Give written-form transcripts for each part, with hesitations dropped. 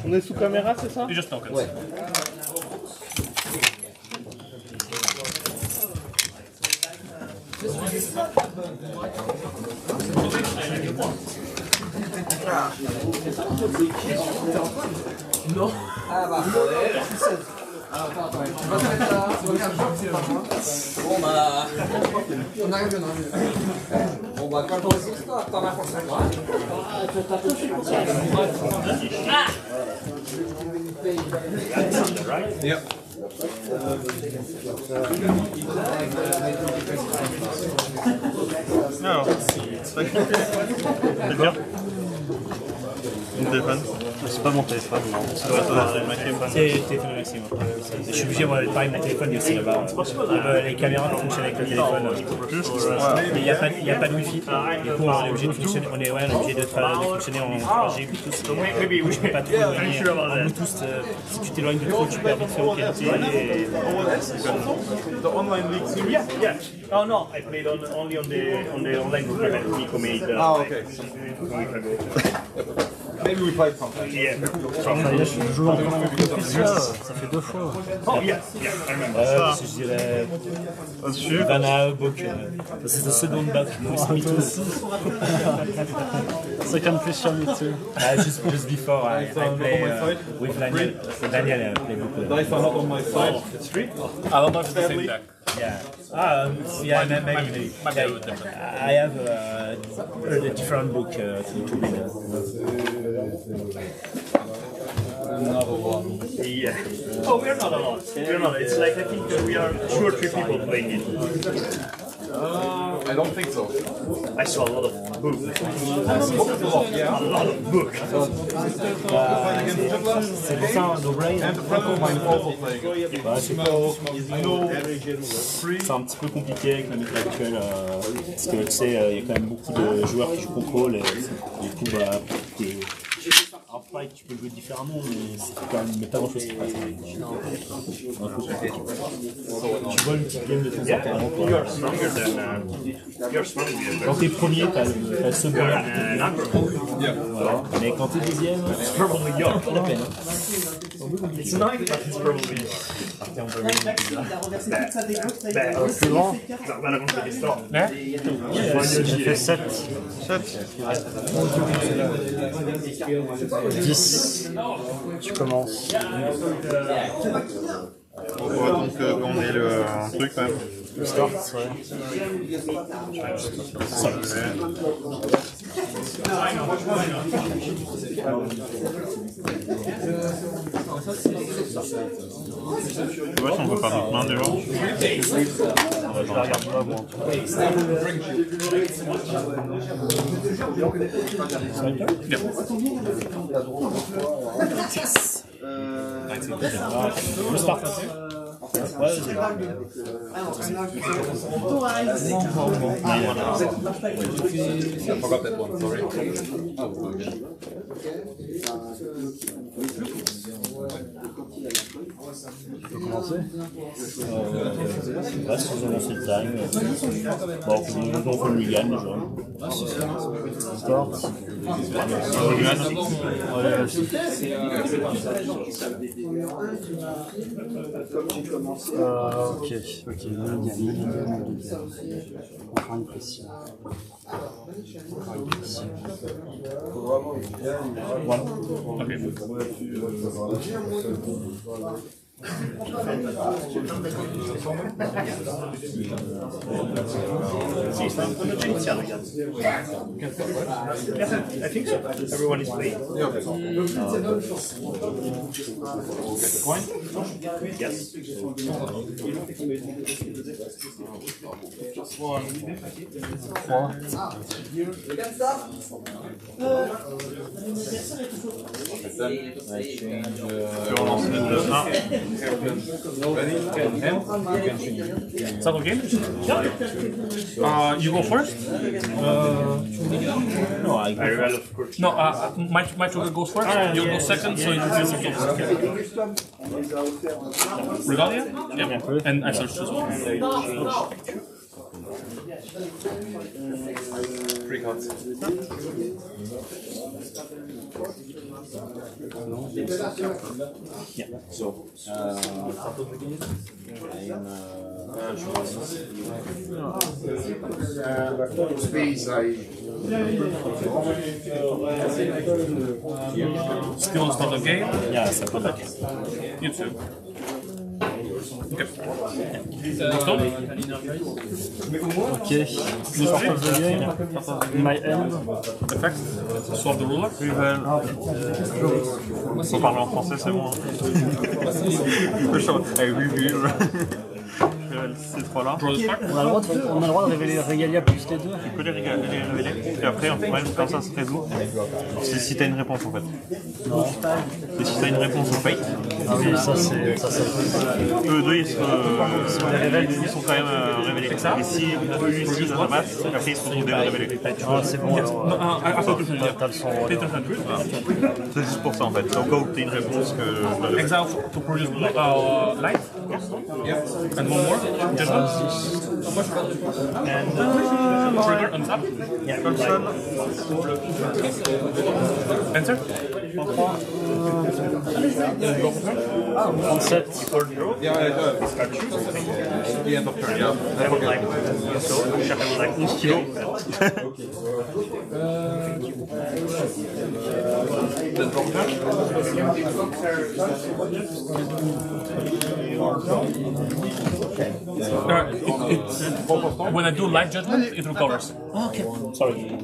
On est sous caméra, c'est ça? Just tokens. Ouais. Non. Ah bah, attends, tu vas t'arrêter là, tu regardes bon bah... On arrive, on arrive. Bon bah, quand on résiste, t'en as pour 5 ans. Yep. Alors, c'est bien. Mon téléphone? C'est pas mon téléphone, non. Ça doit être ma téléphone. C'est le téléphone de Maxime. Je suis obligé, moi, pareil, ma téléphone est aussi là-bas. Les caméras fonctionnent avec le téléphone. Mais il n'y a pas de wifi. Du coup, on est obligé de fonctionner, on est obligé de fonctionner en 3G, Bluetooth. Du coup, je peux pas tout venir en Bluetooth. Si tu t'éloignes de trop, tu perds vite fait en qualité. The online league series? Yeah. Oh no, I played only on the online group that Nico made. Okay. Maybe we played sometime. Yeah. Je joue en officiel, ça fait 2 fois. Oh yeah, I remember. Parce que je dirais Van Aubok, c'est the second back, with me too. Second plus me too. Just before I play with Daniel. Daniel play beaucoup. Dice are not on my side. It's free. I don't know if it's the same deck. Yeah. Yeah, maybe. I have a different book to read. Another one. Yeah. Oh, we're not a lot. We're not. It's like I think we are 2 or 3 people playing it. I don't think so. I saw a lot of books. Yeah. A lot of books. C'est pour ça, No Brain. And a friend of mine also playing it. C'est un petit peu compliqué avec la méta actuelle, parce que tu sais, il y a quand même beaucoup de joueurs qui jouent contrôle, et du coup, bah, un fight, tu peux jouer différemment, mais c'est quand même pas grand chose qui passe. Tu vois une petite game de temps en temps. You're stronger than Quand t'es premier, t'as le second. Voilà. Mais quand t'es deuxième, it's probably yours. c'est la peine. It's not, but it's probably Plus grand? J'ai fait 7. 10. Tu commences. On voit donc qu'on est un truc quand même. Le start, ouais. Tu vois si on peut faire notre main déjà? Je la regarde pas, moi. Le start. Ouais, I forgot that one, sorry. Tu peux commencer? Ouais, si vous annoncez le time. Bon, on fait le Mulligan déjà. Start. Allez, vas-y. Ok. Mulligan. Encore une pression. I think so. Everyone is playing. Coin? Yes. Just one. 3. Tu relances le 1. Start the game? You go first? No, I go first. No, my joker goes first. You go second, so it's Regalia? Yeah. And I search as well. Three cards. Yeah. So, space, Still start the game. yeah, ça peut être. You too. Okay. Ok. Start of the game. My end. Effect. Swap the ruler. Faut parler en français, c'est bon. Ces trois-là. Draw the card. On a le droit de révéler Regalia plus les deux. Tu peux les révéler. Puis après, comme ça se résout. C'est si t'as une réponse en fait. Non. Et si t'as une réponse au fate, Ah oui, ça c'est. eux deux ils sont quand même révélés. Et si eux ici ça passe, après ils se retrouvent déjà révélés. Ah, c'est bon alors. T'as le son. C'est juste pour ça en fait. C'est au cas où t'as une réponse que. Exile to produce light. And one more. Judgment. And trigger on top. Enter. 37. When I do light judgment, it recovers. Ok. Sorry.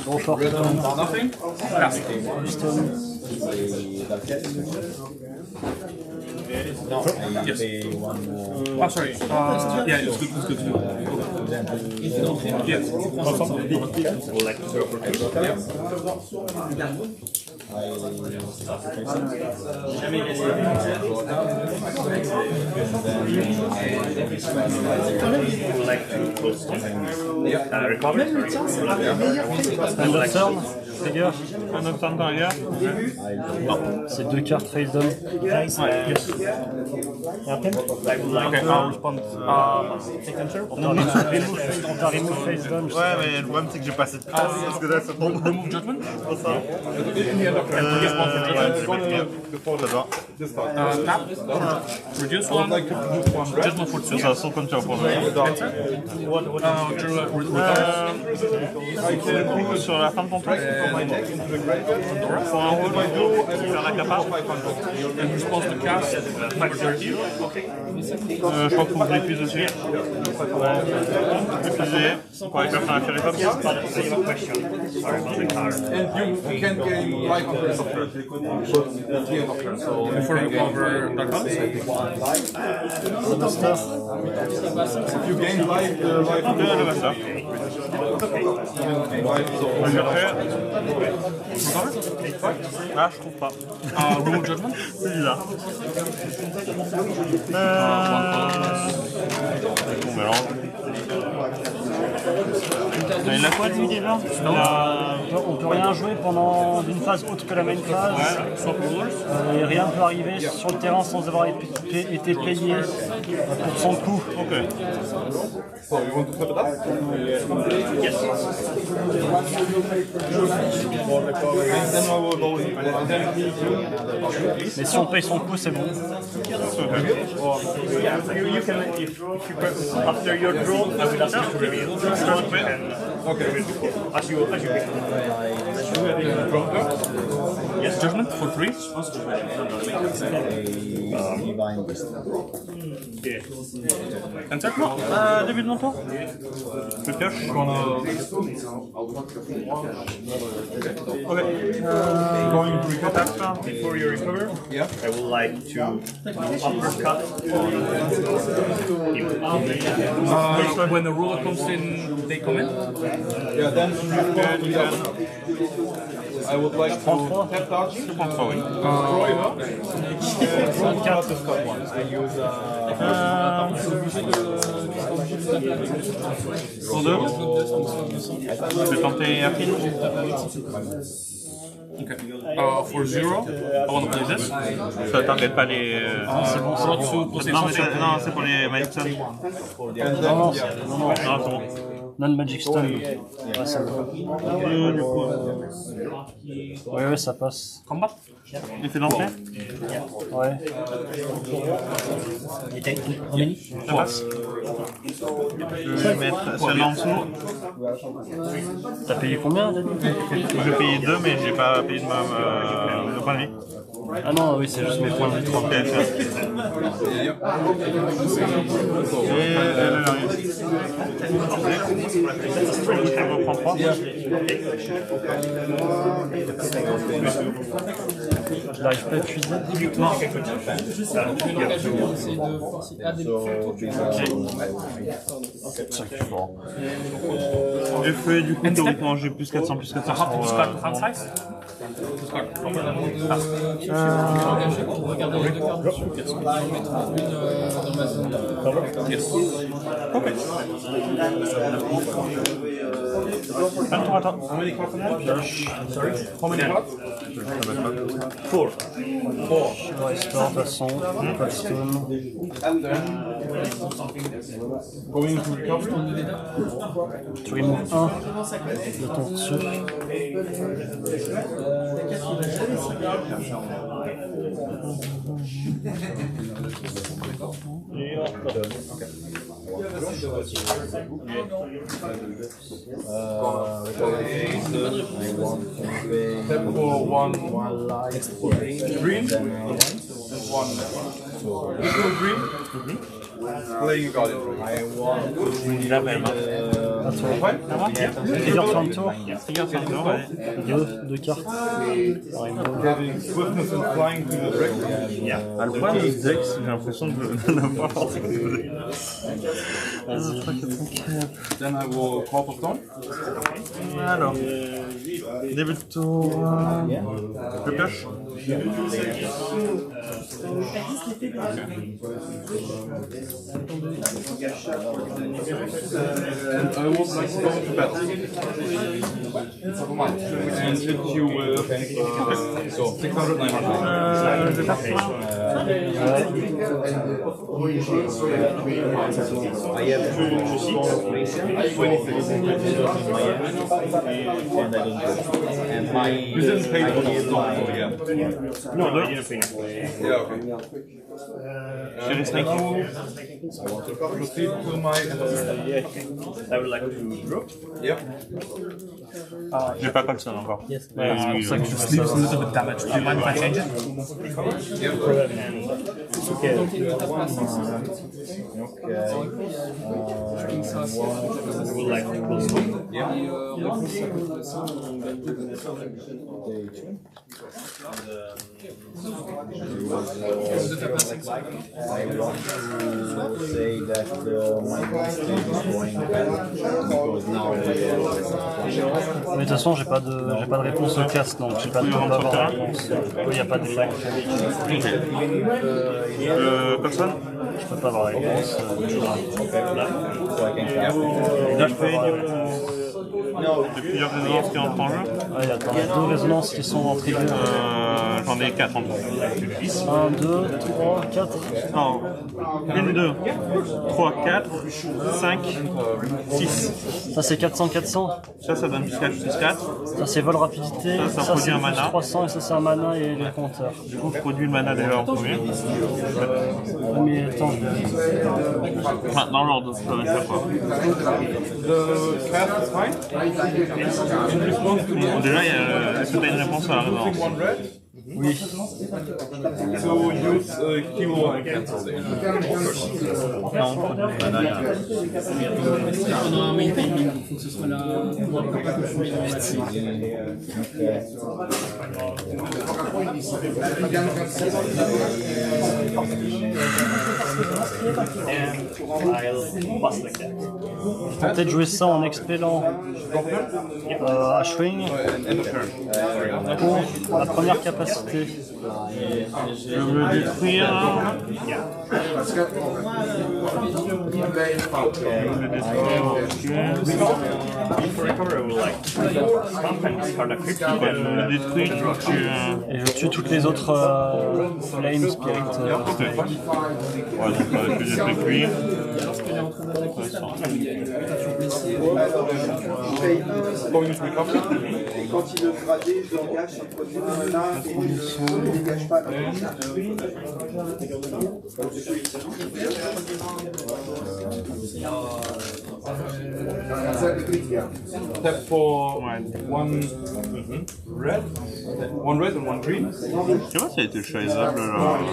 Bonjour. Nothing? Pass. Yes. Oh, sorry. Yeah, it's good. It's good. Yes. Un turn. Trigger. Un autre turn derrière. C'est deux cartes face down. Ok, I'll respond. On t'a remove face down. Ouais, mais le problème c'est que j'ai pas assez de place parce que là ça tombe. Remove judgment. C'est pour ça. Ouais, c'est pas bien. J'adore. Tap. Reduce one. Judgment for two. Ça saute comme tu vas pour le Du coup, sur la fin de ton tour, pour un rôle, faire la capa. And response to cast. Je crois qu'il faut que je l'épuise aussi. Épuisé. Pour aller faire un ferry comme ça. And you can gain life on the turn. Before you cover dark cards. If you gain life, the life on Le master. Je vais refaire. Ah, je trouve pas. Remove judgment. C'est bizarre. On mélange. Il a quoi lui déjà? On peut rien jouer pendant une phase autre que la main phase. Et rien peut arriver sur le terrain sans avoir été payé pour son coût. Ok. So you want to flip it up? Yes. Then I will go in. Mais si on paye son coût, c'est bon. You can, if you press after your draw, I will ask you to reveal. Okay. As you pick. Yes, judgment for free. Enter. Début de mon tour. Je pioche. Ok. Going to attack. Before you recover, Yeah. I would like to uppercut on him. When the ruler comes in, they come in. Yeah, then I would like to tap dodge. Destroy her. And draw the stop one. I use Pour deux. Je vais tenter Afin. Okay. For 0, I want to play this. Ça t'arrête pas les. C'est bon, c'est bon. Non, mais non, c'est pour les Milestone. Non, Non, c'est bon. Non-Magic Stone. Ouais, ça va. Ouais, ça passe. Combat. Il fait l'entrée. Ouais. Ça passe. Je vais mettre celle-là en dessous. T'as payé combien, Dani? J'ai payé 2, mais j'ai pas payé de ma point de vie. Ah non, oui, c'est juste mes points de vie 3. Ok, tiens. Et elle a rien. Je reprends 3. Je n'arrive pas à épuiser. Non. J'ai fait du coup théoriquement j'ai plus 400 plus 400 How to sur, start hand size? Regardez les deux cartes dessus. Je vais mettre une dans ma zone. Yes. un tour à toi. Restore, de toute façon. Pas de stone. Tu removes 1 de ton dessus. For one green and one green. Playing Guardian. I want to Trigger sur un tour. Deux cartes. having swiftness and flying to the dragon. Ah, le problème de ce deck, c'est que j'ai l'impression de ne pas forcer. Then I will call for stone. Alors, début de tour. Je pioche. I would like to go to battle. And hit you with so 600, 900. Je vais faire ça. You didn't pay for the stone, so yeah. Non, deux. Yeah, okay. J'ai les 5. Proceed to my I would like to drop. yeah. J'ai pas comme ça encore. C'est pour ça que je fais Leaves ça. a little bit damage. Do you mind if I change it? I would like to pull stone. Say that my team is going bad because now Mais de toute façon, j'ai pas de réponse au cast, donc j'ai pas de temps d'avoir la réponse. Il n'y a pas d'effet. Personne. Je peux pas avoir la réponse. Et là, je fais plusieurs résonances qui entrent en jeu. Ah, il y a deux résonances qui sont en trigger. J'en ai 4 en tout. 1, 2, 3, 4. Non, 1, 2, 3, 4, 5, 6. Ça c'est 400-400. Ça donne plus 4, plus 4. Ça c'est vol rapidité. Ça produit c'est un plus mana. 300 et ça c'est un mana et les compteurs. Du coup, je produis le mana déjà en premier. Mais attends, Maintenant, l'ordre, ça va être quoi. The cast is fine. In response to Bon, déjà, est-ce que tu as une réponse à la résonance? one red. oui. So use Kilo and cancel the Non, on produit le mana. On a un main timing, il faut que ce soit là. And I'll bust like that. tenter de jouer ça en expellant Ashwing pour la première capacité. Je veux détruire. Et je tue toutes les autres Flame Spirit. Ouais, donc je vais détruire. Et quand il le gradait, je l'engage sur le côté là et je ne dégage pas la Tap for one red and one green. Je sais pas si ça a été chaseable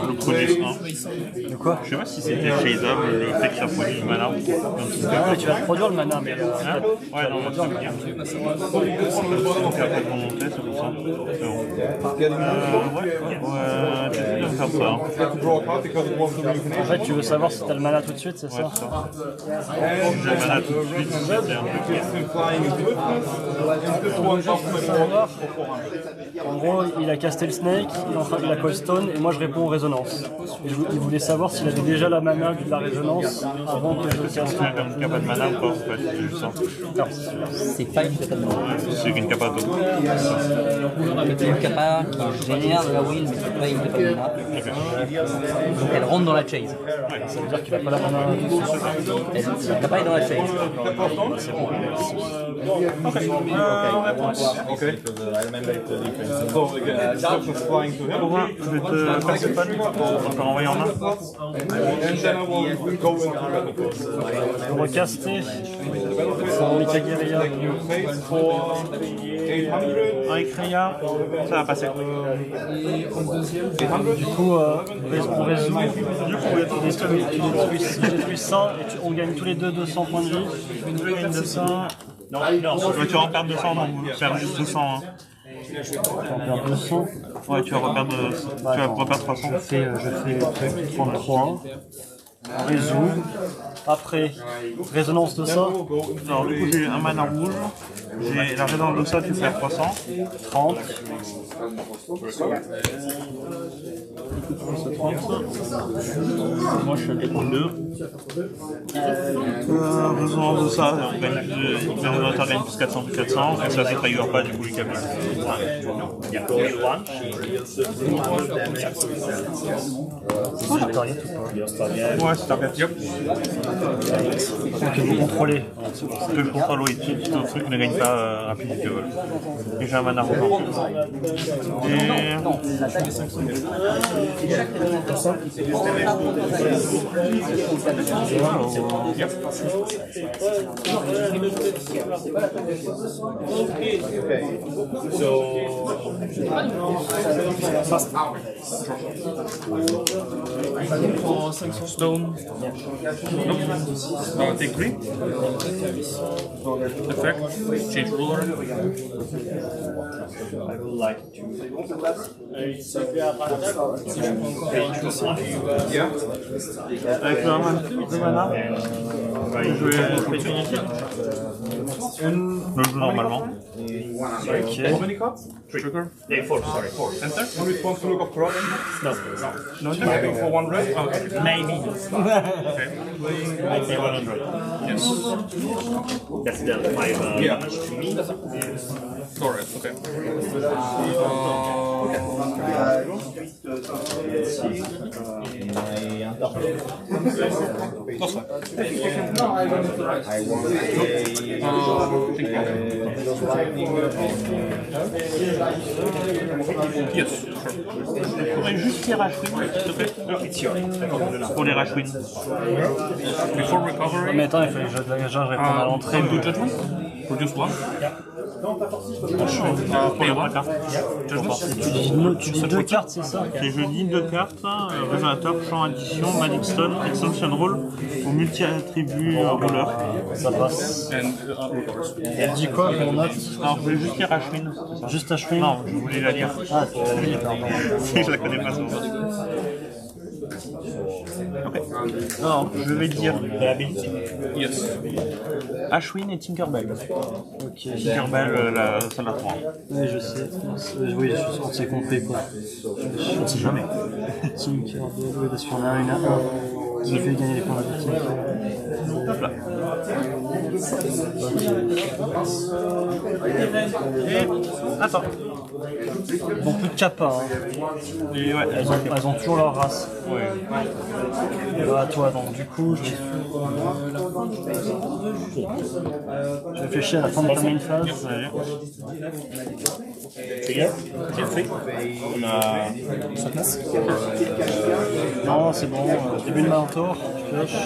le produit. De quoi? Je sais pas si c'était chaseable le fait que ça produit du mana. Tu vas produire le mana, mais Ouais, non, c'est bien. Donc après de monter, c'est pour ça. C'est bon. Ouais, j'essaie de me faire ça. en fait, tu veux savoir si t'as le mana tout de suite, c'est ça? J'ai le mana tout de suite, c'est bien. En gros, il a casté le Snake, il a Cold Stone, et moi je réponds aux résonances. Et il voulait savoir s'il avait déjà la mana de la résonance avant que je le casse. C'est une capa de mana ou pas en fait, c'est juste ça. C'est pas une capa de mana. C'est une capa d'eau. C'est une capa qui génère de la will, mais c'est pas une capa de mana. Donc elle rentre dans la chase. Ça veut dire qu'il a pas la mana. La capa est dans la chase. Okay. Because I remember it different. So again, instructions flying to him. Pour un, je vais te faire ce pan, encore envoyer en main. And then I will go into red. Je vais recaster son Mikagiria. You face for 800. Un Ikrea, ça va passer. Du coup, on résume. Tu détruis ça et on gagne tous les deux 200 points de vie. Je gagne 200. Non, tu vas en perdre 200, donc vous faire juste 200. Hein. On perd 200. Ouais, tu vas reperdre 300. Je fais 33. Résout. Après, résonance de ça. Alors du coup j'ai un mana rouge, j'ai la résonance de ça, tu fais 300. 30. Moi je suis à 42. Résonance de ça, on gagne le résonnateur gagne plus 400 plus 400, et ça trigger pas du coup les câbles. Ouais, c'est target. Que vous contrôlez. Que je contrôle, oui, tout un truc ne gagne pas rapidité. Et j'ai un mana rouge. Et... Stone. Take 3. Effect. Change ruler. I would like to. Avec le mana, je vais inutile. Le joue normalement. How many cards? Trigger. Four, sorry, four. Enter. No response to look of corrupt. No, Maybe for one red. Okay. Maybe. Okay. I say 100. Yes. That's the 5 Yeah. damage to me. Correct. Okay. Yes. Je pourrais juste les rashwin, s'il te plaît. Pour les rashwin. Before recovery. Mais attends, il fallait que je réponde à l'entrée. Do judgment. Produce one. Pay one. Tu dis deux cartes, c'est ça? Et je dis deux cartes, révélateur, champ addition, Magic Stone, Extension Roll ou multi-attribut roller. Ça passe. Elle dit quoi qu'on note? Alors je voulais juste lire Ashwin. Juste Ashwin? Non, je voulais la lire. Ah, tu l'as lu, pardon. Je la connais pas souvent. Non, je vais dire Yes. Ashwin et Tinkerbell. Ok. Tinkerbell, la salle à 3. Oui, je sais. Oui, on s'est compris quoi. On ne sait jamais. Tinkerbell, oui, parce qu'on a une à 1. Ils ont fait gagner les points de Tinkerbell. Hop là. Et attends. Bon, plus de kappa. Hein. Et ouais, Elles ont toujours leur race. ouais. Et bah, à toi, donc du coup, je réfléchis à la fin de ta main phase. On a 5 masses. Non, c'est bon, début de main tour, je pioche.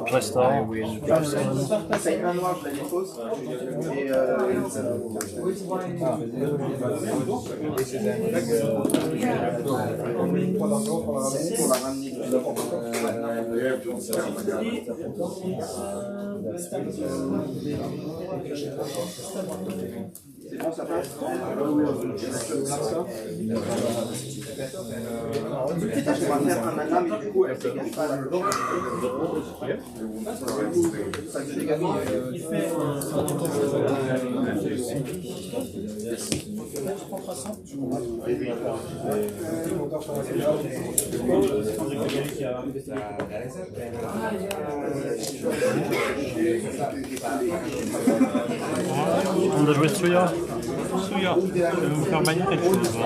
Je restaure. Ça paye un noir, je la dépose. Et pour la ramener. C'est bon, ça passe. Je vais faire un mana, mais du coup, elle ne dégage pas la ça se dégage. On a joué Tsuya. Souya, je vais vous faire bannir quelque chose. 100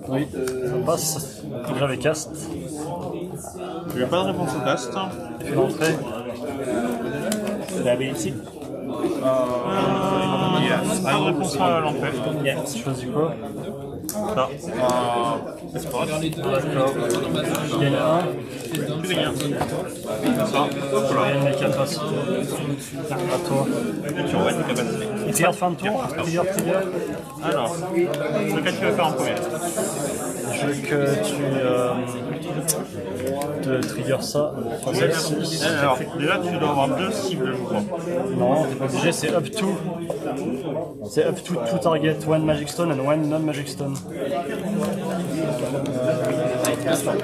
Oui, ça passe. J'avais cast. Je n'ai pas de réponse au cast. J'ai fait l'entrée. La ability. Yes, ah, une réponse à l'entrée. Je choisis quoi? Ça. D'accord. Je gagne 1. Tu gagnes. Ça. Je gagne mes capacités. À toi. Et tu envoies tes capacités. Et tu gardes fin de tour. Trigger. Alors, lequel tu vas faire en premier? Je veux que tu te trigger ça. Alors, déjà, tu dois avoir 2 cibles, je crois. Non, t'es pas obligé, c'est up to. C'est up to 2 target, 1 magic stone and 1 non-magic stone.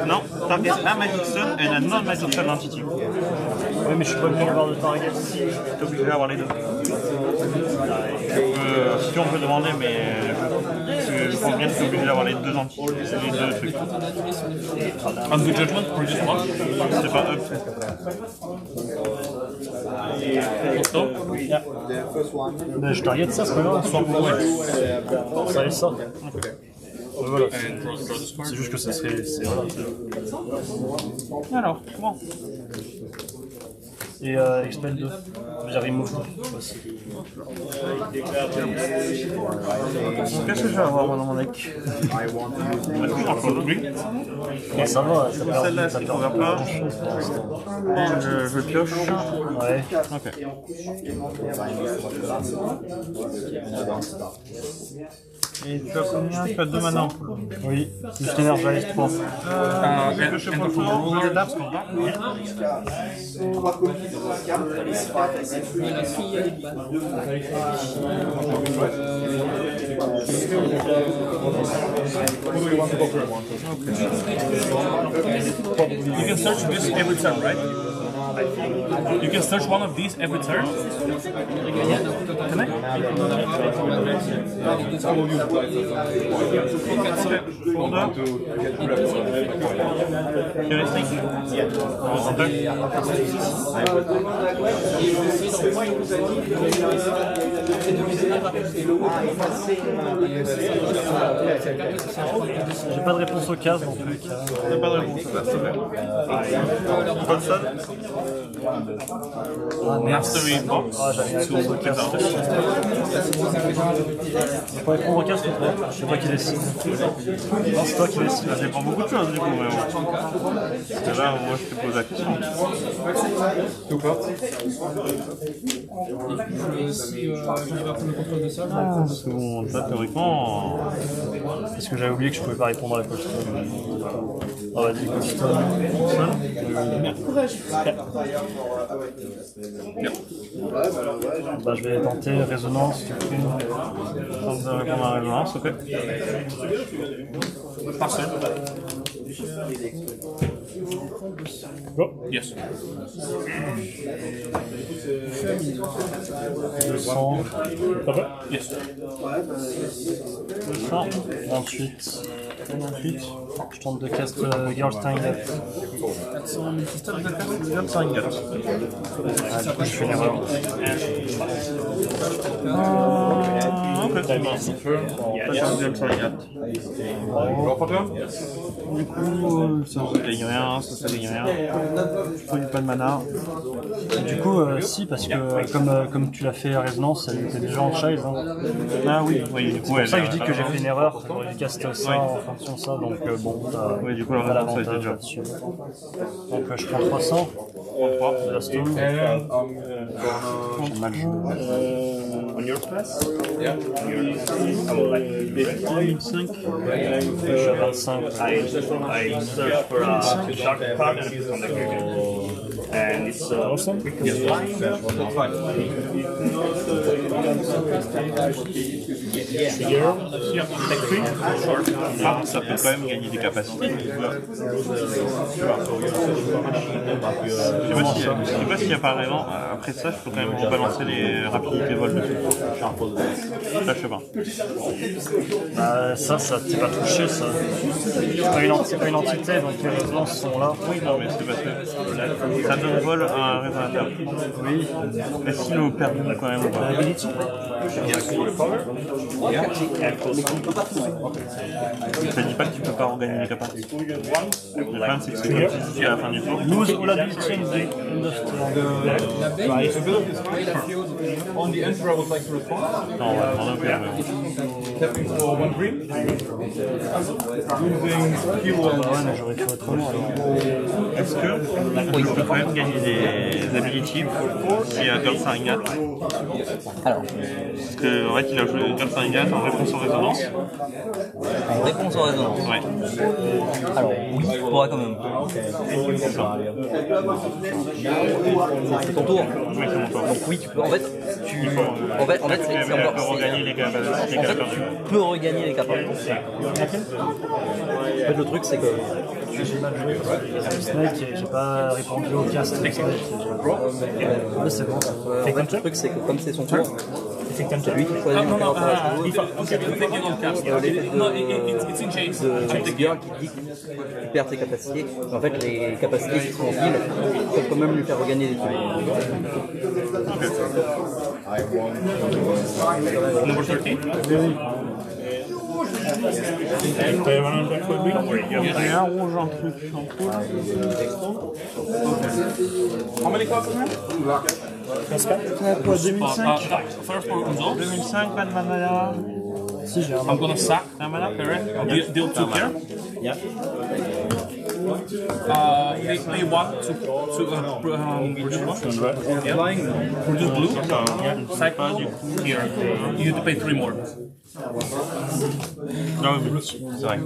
Non, target un magic stone et un non-magic stone entity. Oui, mais je suis pas obligé d'avoir de target. Tu es obligé d'avoir les deux. Si tu on peut demander, mais je pense bien que tu es obligé d'avoir les deux entités, les deux trucs. On the judgment for this one. C'est pas up. Mais je target ça, c'est pas grave. Ça et ça. Voilà. C'est juste que ça serait. Voilà. Alors, comment? Et expel 2. J'ai remove 2. Qu'est-ce que je vais avoir moi dans mon deck? Ouais, ça va, ça perd. Celle-là, ça ne couvre pas. Et je pioche. Ouais. Ok. Et tu as combien? Tu as 2 mana en pool. Oui, juste énergise 3. Je vais piocher pour le tour. Il y a d'abs pour moi. 3 copies de la carte, et c'est pas You can search this every turn, right? You can search one of these every turn. Can I? J'ai pas de réponse au casse dans tous les cas. T'as pas de réponse, ça c'est vrai. Pas de ça? Mastery box. Ah, j'avais une réponse au casse. Je peux répondre au casse ou pas? C'est toi qui décide. Non, c'est toi qui décide. Ça dépend beaucoup de choses du coup, mais bon. Parce que là, moi je te pose la question. Si j'arrive à prendre le contrôle de ça, je vais Ah, prendre c'est bon, là, théoriquement. Parce que j'avais oublié que je pouvais pas répondre à la question. Ah, vas-y, question. Bah, je vais tenter résonance. Du coup. Tente de répondre à la résonance, ok. Parfait. Go. Yes. 200. Yes. 200. 28. 28. Je tente de cast Girl Steingate. 400 multistop, Girl Steingate. Ah, du coup, je fais une erreur. Ok, c'est bon. Ça, c'est un Girl Steingate. Du coup, ça gagne rien, ça gagne rien. Je prends pas de mana. Du coup, si, parce que comme tu l'as fait à résonance, elle était déjà en child. Hein. Ah oui, oui, du coup, C'est pour ça que je dis que j'ai fait une erreur. J'aurais dû caster ça en fonction de ça, donc bon, oui, du coup, la t'as résonance, ça a été l'avantage déjà. là-dessus. Donc je prends 300 de la stone. J'ai mal joué. On your class? 2005. Je suis à 25. I search for a dark card from the graveyard. And it's awesome. Yes. Ah, ça peut quand même gagner des capacités. Je sais pas s'il y a pas vraiment. Après ça, je peux quand même rebalancer les rapidités vol dessus. Ça, je sais pas. Bah, ça t'es pas touché, ça. C'est pas une entité, donc les résonances sont là. Oui, non, mais c'est parce que ça donne vol à un résonateur. Oui. Mais si nous perdons quand même ou pas. Ça dit pas que tu peux pas regagner les capacités. Le problème, c'est que c'est comme si à la fin du tour. Lose all ability in the On the Emperor would like to respond. Non, on va demander un peu. Tapping for 1 green. Losing skill Ouais, mais j'aurais fait autrement alors. Est-ce que tu peux quand même gagner des abilities s'il y a Girl Saringat? Alors, Parce qu'en fait, il a joué Girl Saringat en réponse aux résonances. en réponse aux résonances. Ouais. Alors, oui, tu pourras quand même. C'est ton tour. Oui, c'est mon tour. Donc oui, tu peux. En fait, c'est Elle encore. peut regagner les capacités En qu'elle a fait, perdues. tu peux regagner les capacités. En fait, le truc, c'est que. J'ai mal joué parce que Snake, j'ai pas répondu au cast. Mais c'est bon. En fait, le truc, c'est que comme c'est son tour, c'est lui qui choisit No, le no, caractère à jouer. if you don't cast. Et au lieu No, it's in chains. de girl qui dit que tu perds tes capacités, en fait, les capacités qui sont en pile peuvent quand même lui faire regagner des trucs. Number 13. Il y a un rouge en truc. How many cards do you have? Quoi, 2005 First for Unzo. 2005, pas de mana. Si, j'ai un I'm gonna sack. Un mana? Deal 2 care. Yeah. Play 1 to produce 1. Yeah. Produce blue. Cycle here. You need to pay 3 more. Non, mais c'est vrai.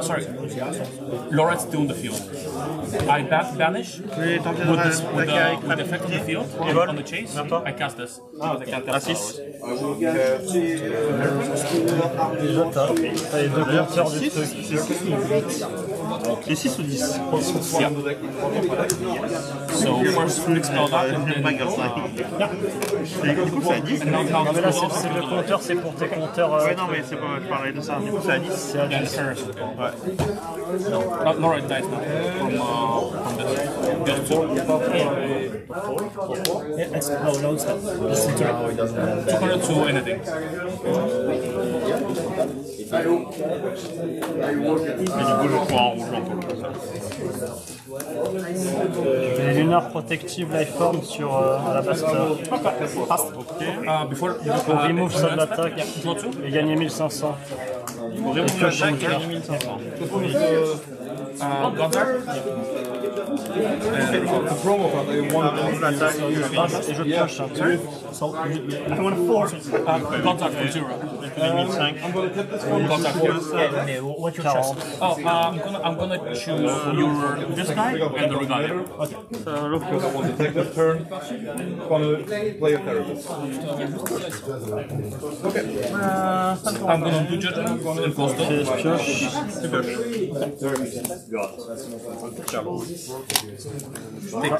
Sorry. Laura's still in the field. I banish Je vais tenter with d'attaquer the avec effect on the field Et vol. on the chase. I cast this. À 6. Déjà, t'as les deux compteurs du truc. C'est 6 ou 10? Yeah. So first flick spell that and J'aime pas then Girl Saringat. Et du coup, c'est à 10. Non, mais là, c'est le compteur, c'est pour tes compteurs. Ouais, non, mais c'est pas, je parlais de ça. Du coup, c'est à 10. C'est à 10. Ouais. Laura dies now from this. Deal 2. No, no, stop. Just interact. 200 to anything. Et du coup, je prends en rouge en tout. Je vais Lunar Protective Lifeform sur Alabaster. Before Pour remove ça de l'attaque draw 2. et gagner 1500. Pour remonter l'attaque, il y a 1500. Gunther. The promo card, I want Et je pioche un truc. I want to force contact for 0. I'm gonna take this one. Contact for what's your choice? Oh, I'm gonna choose this guy and the Regalia. Ça va l'autre. I want to take this turn. Gonna play a therapist. Okay. I'm gonna do judgment and coastal. Je pioche.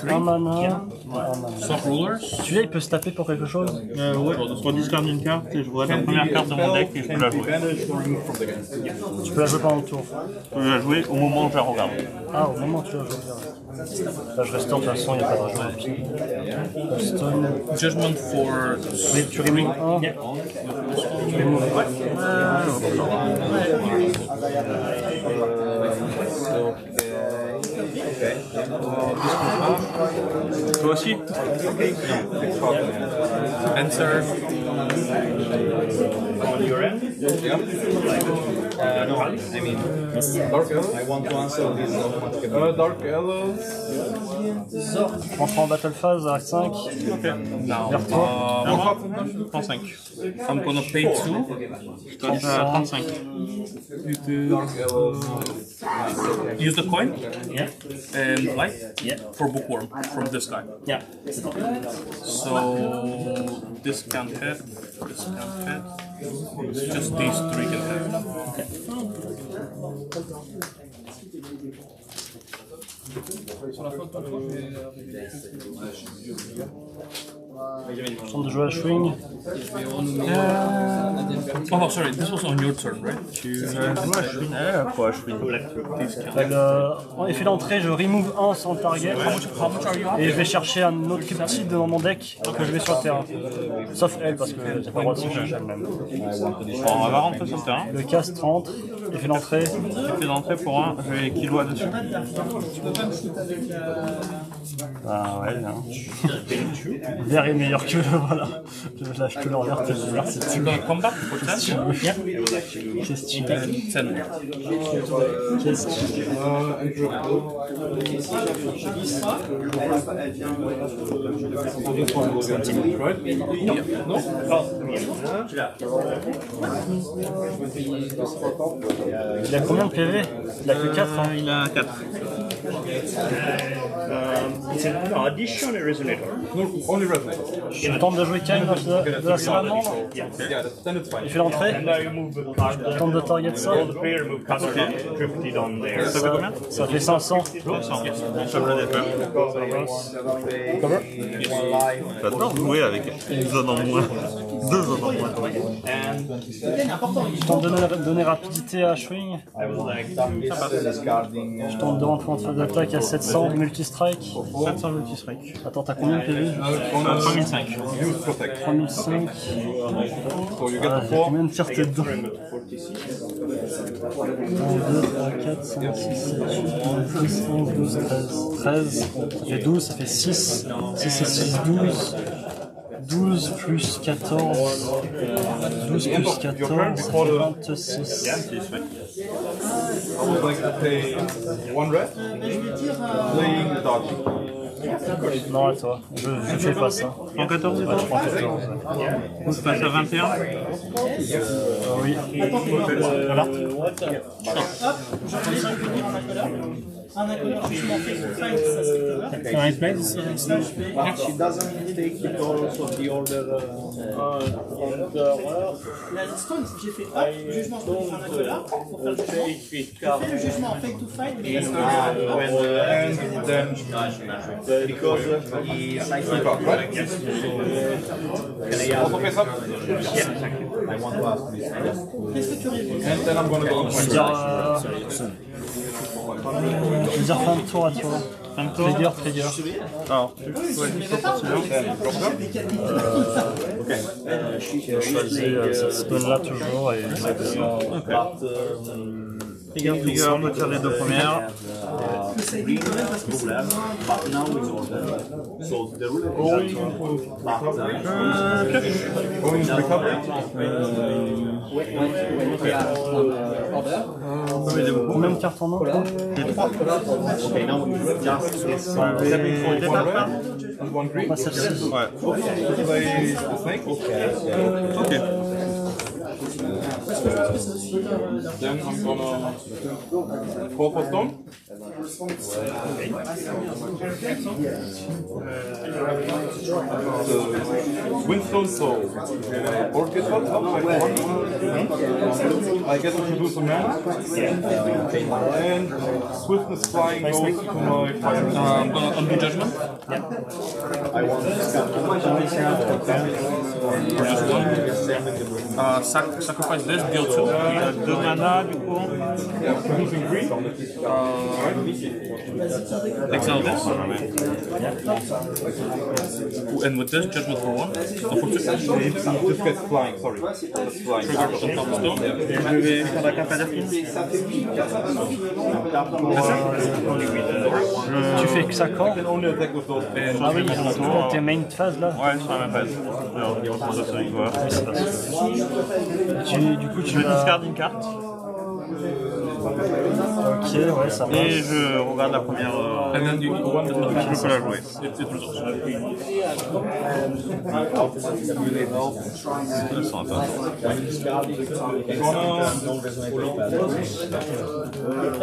Un mana. Soft rulers. Celui-là, il peut se taper pour quelque chose? Ouais, pour discard une carte, et je vois la première carte de mon deck et je peux la jouer. Tu peux la jouer pendant le tour. Je peux la jouer au moment où je la regarde. Ah, au moment où tu la joues. Là, je restaure, de toute façon, il n'y a pas de rejouer. Stone. Judgment for Oui, tu removes un. Tu removes. Toi aussi? answer. On your end? Yeah. No, I mean, Dark Elves. I want to answer this automatically. Dark Elves. On prend en battle phase à 5. Now, Vers toi. Moi, 35. I'm gonna pay 2. 35. Use the coin Yeah. and light Yeah. for Bookworm from this guy. Yeah. So this can't hit, this can't hit. Just these three can hit. Je tente de jouer à Swing. Oh no, sorry, this was on your turn, right? En effet d'entrée, je remove 1 sans target. How much are you up? Et je vais chercher un autre petit dans mon deck que je mets sur le terrain. Sauf elle, parce que j'ai pas le droit de se chercher elle-même. Bon, on va rentrer sur le terrain. Le cast rentre, effet d'entrée. Effet d'entrée pour un, je vais Killua dessus. Ah ouais, hein. Vert est meilleur que voilà. La couleur verte est meilleure, c'est I'm gonna come back for 10. Qu'est-ce que tu veux? Qu'est-ce que tu Il a combien de PV? Il a que 4 hein. Il a 4. It's an addition or resonator? Only resonate. Je tente de jouer Kyle de la salamandre. Yeah, then it's fine. Il fait l'entrée. And I remove the card. Je tente de target ça. All the player remove card drifted on there. Ça fait combien? Ça fait 500. 200. Ça me l'a défaire. J'adore jouer avec une zone en moins. 2 zones en moins. Je tente de donner rapidité à Swing. Discarding. Je tente de rentrer en phase d'attaque à 700 multi-strike. 700 multi-strike. Attends, t'as combien de PV? 3005. Use protect. 3005. So you get Ah, the j'ai 4. combien de tirs t'es dedans? 1, 2, 3, 4, 5, 6, 7, 8, 10, 11, 12, 13. 13. Ça fait 12, ça fait 6. 6 et 6, 12. 12 plus 14. 12 plus 14, ça fait 26. I would like to pay 1 red. Playing the dodge. Non, à toi. Je fais pas ça. En 14? Ouais, je prends 14. On se passe à 21. Oui. Un inconnu jugement fait to fight, ça c'est She doesn't take it also the order. La stone, j'ai fait hop, jugement contre un incolore pour faire le jugement. J'ai fait le jugement en fake to fight, mais And then because he cycled right? Also face up. I want to ask this. qu'est-ce que tu aurais vu? And then I'm gonna go. Je vais dire fin de tour à toi. Fin de tour. Trigger. Alors, Je choisis cette spawn là toujours et je vais descendre. Trigger, on peut tirer les deux premières. Combien de cartes en main? J'ai 3. On passe à 6. Ouais. Ok. Then I'm gonna call for stone. Windstone Soul. Orchestra. I get to produce a mana. And Swiftness Flying goes to my fire. I'm gonna undo Judgment. I want sacrifice this, deal 2. 2 mana du coup. Producing green. Exile this. And with this, Judgment for 1. This gets flying, sorry. It's flying. Trigger on top of stone. Je vais faire la carte à l'air. Tu fais que ça quand? Ah oui, Ah tes main phase là? Ouais, sur la même phase. Alors, il repose sur une fois. Du coup, tu Je discard une carte. Ok, ouais, ça va. Et je regarde la première. And then you want to Je peux la jouer. it results. Elles sont intéressantes.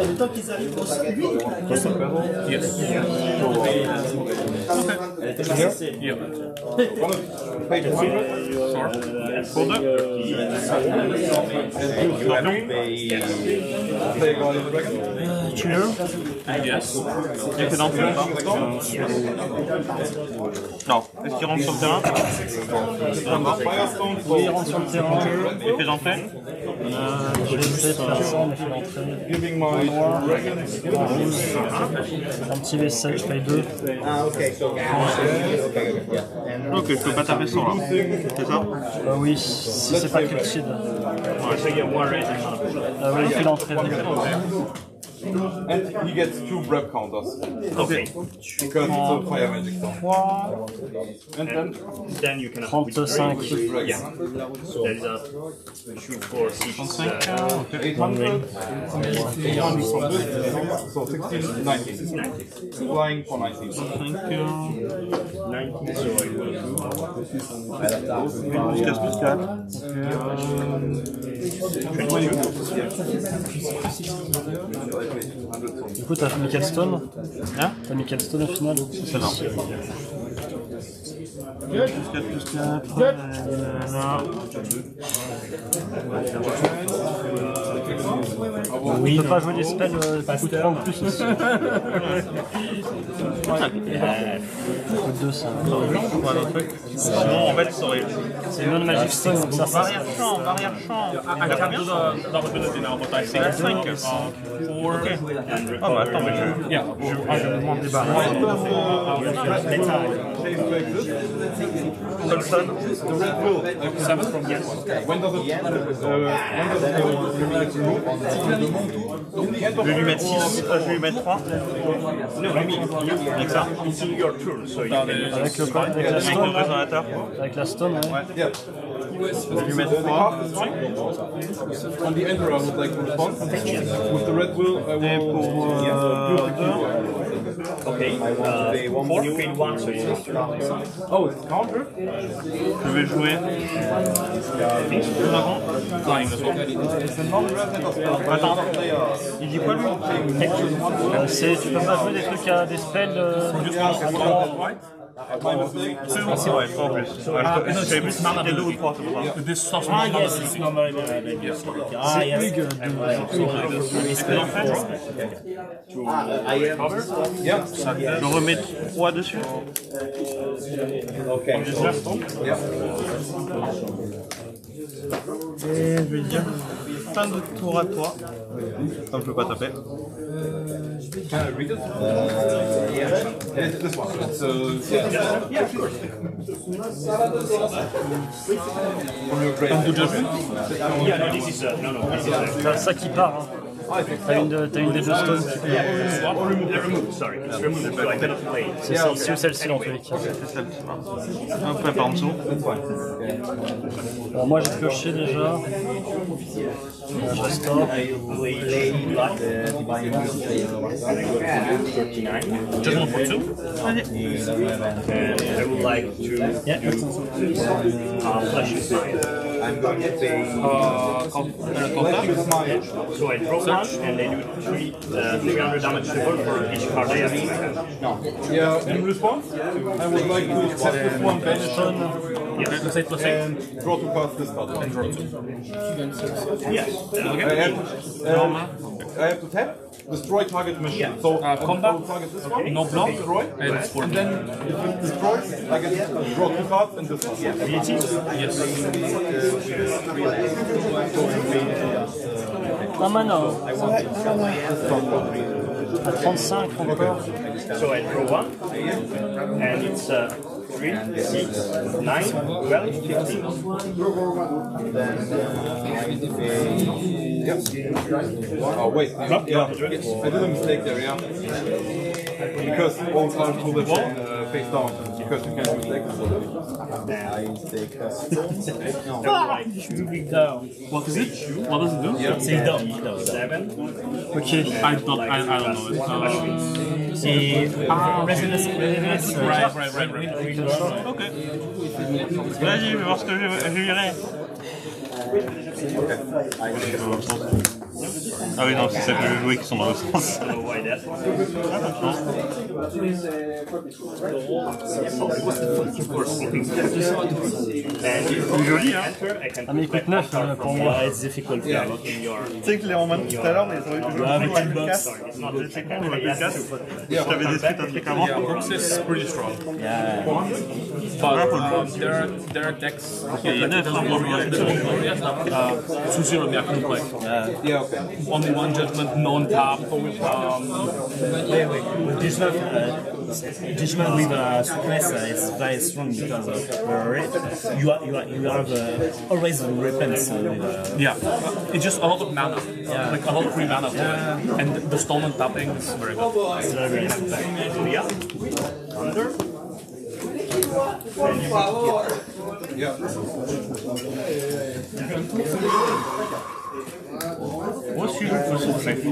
Le temps qu'ils arrivent au circuit, Yes. Yeah. Page 100. Pour 2. Tueur? Yes. Il y a que dans le jeu. Non. Est-ce qu'il rentre sur le terrain? Oui, il rentre sur le terrain. Il fait d'entrée? Je vais essayer de faire ça, mais il faut l'entrée. Giving my dragon. Un petit V7, je paye 2. Ok, je peux pas taper sans là. C'est ça? Oui, si c'est pas Cryptid. Ah oui, il fait l'entrée. And he gets 2 breath counters. Ok. Because it's a fire magic stone. And Then you can 35. Yeah. There is a 2, 4, 6. 800. 800 from this. So 16, 19. Flying for 19. 19, so I will do. Plus 4, plus 4. Du coup, t'as Michael Stone. Hein? T'as Michael Stone au final. C'est non. Plus 4, plus 4. Oui, il peut pas jouer des spells qui coûtent 3 ou plus. Coûte 2 ça. Sinon, en fait, ça aurait. C'est non Magic Stone, donc ça Arrière-champ, arrière-champ. I can't do the ability now, but I think it's 5. 4. Ah bah attends, mais je. Yeah. Je me demande des barres. Colson. The red will. 7 from yes. When does it Je vais lui mettre 6, je vais lui mettre 3. Avec ça. Your turn, so you avec le Avec la le Stone. résonateur. Avec la Stone, ouais. Yeah. Je vais lui mettre 3. On the Emperor, I would like to respond. With the red will, I Et will pour use the key. okay. 4, pay 1, so you Oh, it's counter? je vais jouer. Flying as well. Attends, il dit quoi lui? Tu peux pas jouer des trucs à des spells à 3. Ouais, en plus. Je savais plus si c'était 2 ou 3, c'est pour ça. This sauce Ah yes, it's normal. Ah yes. Yeah. Je remets 3 dessus. Okay. Et je vais dire fin de tour à toi. Comme je peux pas taper. Can I read it? Yeah. It's this one. It's yeah, of course. From your great. Yeah, no, this is no, this is C'est ça qui part. Hein. T'as une des deux stones qui peut... Sorry, it's removed, so I cannot play. C'est celle-ci ou celle-ci dans tous les cas. Un peu par en dessous. Alors moi j'ai pioché déjà. Je restaure. Just one for two. And I would like to flash it mine. I'm going to pay. So I draw one, and they do 300 damage to her for each card they have in my hand. Yeah, in response, I would like to accept this one benefit and draw 2 cards this card and draw 2. Yes. I have to tap, destroy target machine. So combat, target this one, no block, destroy, and then if it destroys, I get draw 2 cards and this one. Yes. Un mana. À 35 encore. So I draw one, and it's 3, 6, 9, 12, 15. Oh wait, yeah, I did a mistake there, yeah. Because all cards will live face down, because you can't use legs. What is it? What does it do? Yeah. C'est down. 7. Ok. I don't know. Et Resonance. Ok. Vas-y, je vais voir ce que je verrai. Ah oui, non, c'est celles que je vais jouer qui sont dans le sens. C'est joli, hein. Ah mais il coûte 9 pour moi. Tu sais que les Roman tout à l'heure, mais ils ont eu toujours une casse. C'est con, ils ont eu une casse. Je t'avais détruit ta truc avant. Yeah, Brooks is pretty strong. Yeah. But there are decks Sushi Rami I can play. Yeah, okay. Only one judgment, non-tap. Wait. With Digimon with Sweetness is very strong because you have always weapons. Yeah, it's just a lot of mana, like a lot of free mana to it. And the stone and tapping is very good. It's very nice. Yeah. Under. Yeah. What's your first effect?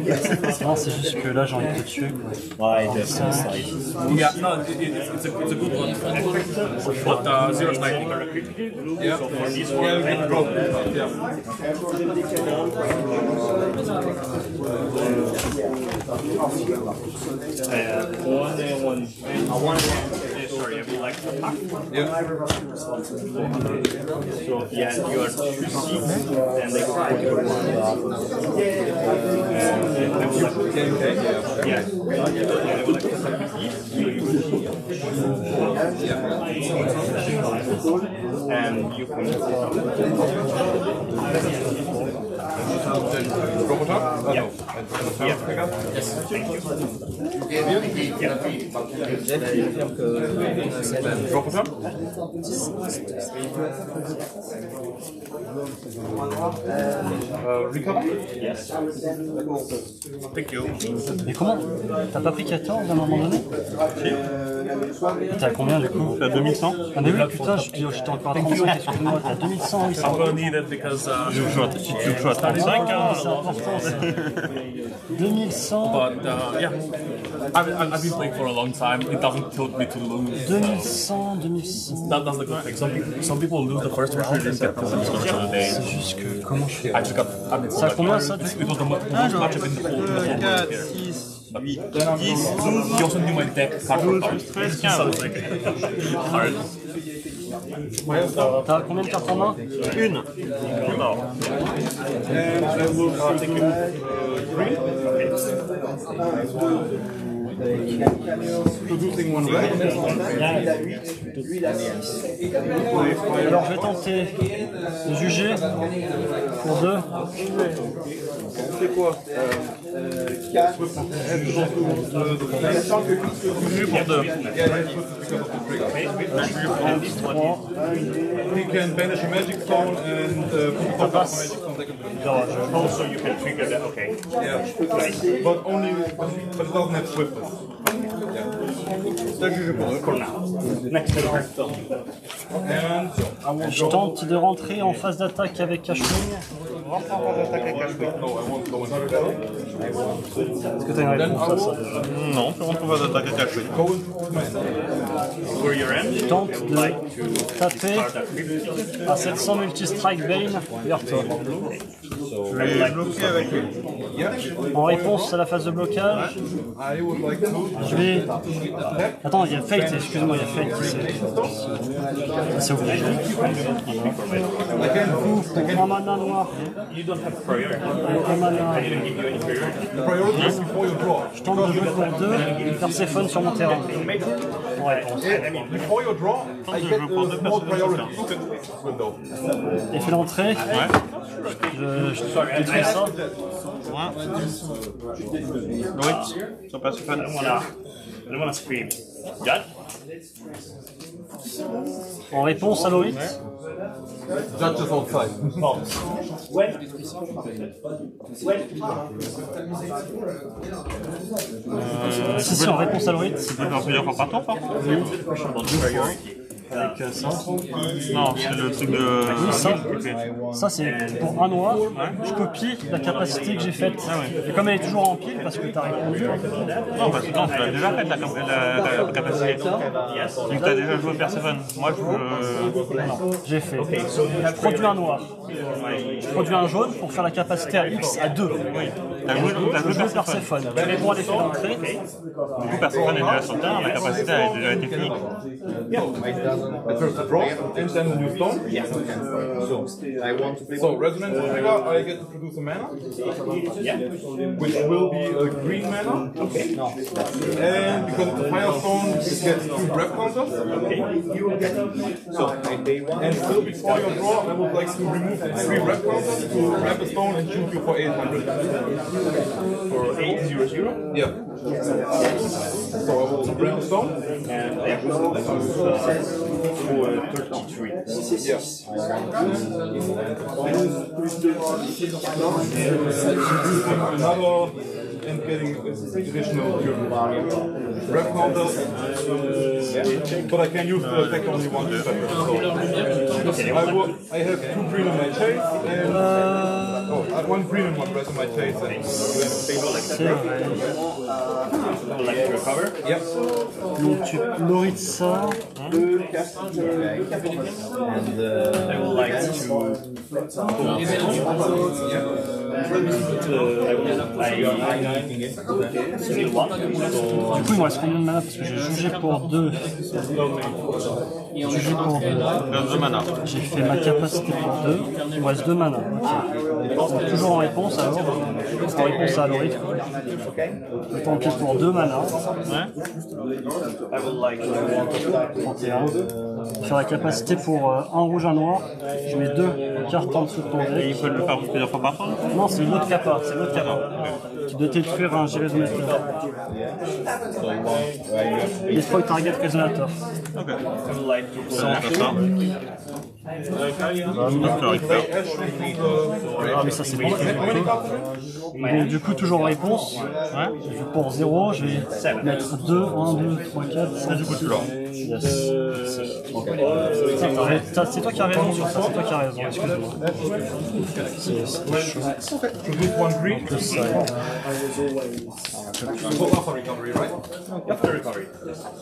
Non, c'est juste que là j'ai envie de te tuer. Ouais, that's Yeah, no, it's a good one. But zero sniping. Yeah. So for this Yeah, one, we can drop it. Yeah. Sorry, I would like to attack. Yeah. So yeah, you are 2 seats, and they cry. I would like to Can you take? yeah. I would like to attack with these. So you and you can Drop it up? Yeah. Yes. Thank you. Drop it up? Recover? Yes. Thank you. Mais comment? T'as pas pris 14 à un moment donné? T'as combien du coup? T'as 2100. Ah mais oui, putain, j'étais encore à 35, excuse-moi, t'as 2100, oui, c'est I'm gonna need it because Si tu joues à 35, hein. c'est important ça. 2100, but yeah, I've been playing for a long time. It doesn't tilt me to lose. 2100, 2100. That's the good thing. Some people lose the first round and get the second day. C'est juste que, comment je fais? I just got. I mean, Ça a combien ça? it was the most matchup in the whole 4, here. 6, 8, 10, 12, He also knew my deck. 12, 13, 15. Hard. T'as combien de cartes en main? Une. Non. And I will take you 3. Producing 1 red. Alors je vais tenter de juger pour 2. C'est quoi Juge pour 2. He can banish a magic stone and put a magic stone they can banish. Also, you can trigger that. Okay. Yeah. But only, but it doesn't have swiftness. For now. Next turn. And I will Je tente de rentrer en phase d'attaque avec Cashwing. No, I won't go into battle. Est-ce que tu as une réponse à ça déjà? Non, tu rentres en phase d'attaque avec Cashwing. Go into my For your end, Je tente de taper à 700 multi-strike Bane vers toi. Je vais bloquer avec lui. En réponse à la phase de blocage, I would like to. je vais... Attends, il y a Fate, excuse-moi, il y a Fate. C'est obligé. Du coup, pour un mana noir, you don't have priority. un mana... I didn't give you any priority. Priority is before you draw. Je tente de jouer pour 2 et Perséphone sur mon terrain. En réponse. Before you draw, I get a small priority window. Et fait l'entrée. Je détruis ça. Loïc, sur Perséphone. I don't wanna scream. Judge? En réponse à Loïc. Judge is outside. Si, en réponse à Loïc. Tu peux faire plusieurs fois par tour, pas? Avec ça. Non, c'est le truc de... Oui, ça c'est pour un noir. Je copie la capacité que j'ai faite. Et comme elle est toujours en pile, parce que tu as répondu. Non, parce que non, tu l'as déjà fait la capacité. Donc tu as déjà joué Perséphone. Moi, Non, j'ai fait. Je produis un noir. Je produis un jaune pour faire la capacité à X à 2. t'as joué Perséphone. Je réponds à l'effet d'entrée. Du coup, Perséphone est déjà sur le terrain, la capacité a déjà été finie. At first a draw, and then a new stone. So resonance trigger, I get to produce a mana, which will be a green mana. And because it's a firestone, it gets 2 breath counters. And still before your draw, I would like to remove 3 breath counters to grab a stone and shoot you for 800. For 800? Yeah. So I will grab a stone. And I will for 33. Yeah. Another and getting additional breath counters. But I can use the attack only one second. So I have 2 green on my chase and 1 green and 1 red on my chase. I would like to recover. Yep. Donc tu lorites ça. And I would like to. Du coup, il me reste combien de mana parce que j'ai jugé pour 2. Jugé pour 2 mana. J'ai fait ma capacité pour 2. Il me reste 2 mana. Donc, toujours en réponse alors. En réponse à Loïc. Je tant pis pour 2 mana. 31. Faire la capacité pour un rouge, un noir. Je mets 2 cartes en dessous de ton deck. Et il peut le faire plusieurs fois par tour? Non, c'est une autre capa. C'est une autre capa. Qui doit détruire un Gyrésonate. Destroy target Resonator. Ok. Ça marche pas. Ah mais ça c'est bon. Donc du coup toujours en réponse. Je joue pour 0, je vais mettre 2, 1, 2, 3, 4, 5, 6. Yes. C'est toi qui as raison sur ça, c'est toi qui as raison, excuse-moi. C'était chaud. De ça. Recovery, right? After recovery.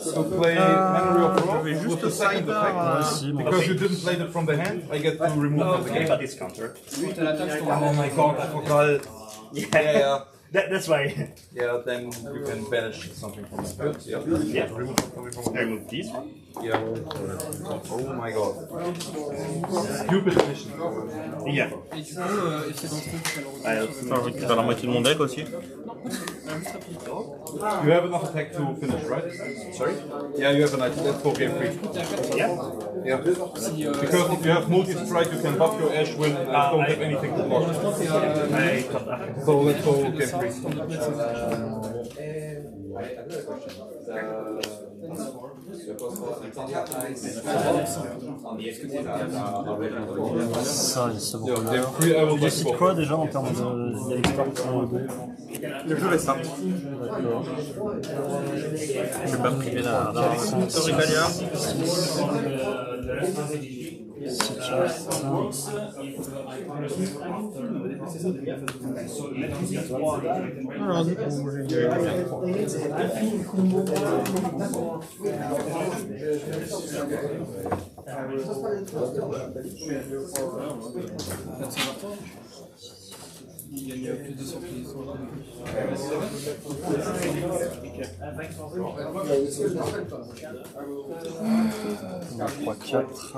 So play Memory of Raw with the second effect. Because you didn't play it from the hand, I get to remove it again. But it's counter. Oh my god, I forgot. Yeah. That's why. Yeah, then you can banish something from the hand. Yeah. Remove something from the hand. Remove this one. Yeah. Oh my god. Stupid mission. Yeah. Je récupère la moitié de mon deck aussi. You have enough attack to finish, right? Sorry? Yeah, you have enough. Let's go game 3. Yeah. Because if you have multi-strike, you can buff your Ash when I don't have anything to block. So let's go game 3. Ça, c'est bon. Il décide quoi déjà en termes de l'expert? Le jeu est simple. D'accord. Je vais pas priver la Auricalia. 6 cartes. Alors du coup, j'ai eu la première fois. Il gagne plus de surprises. 3, 4.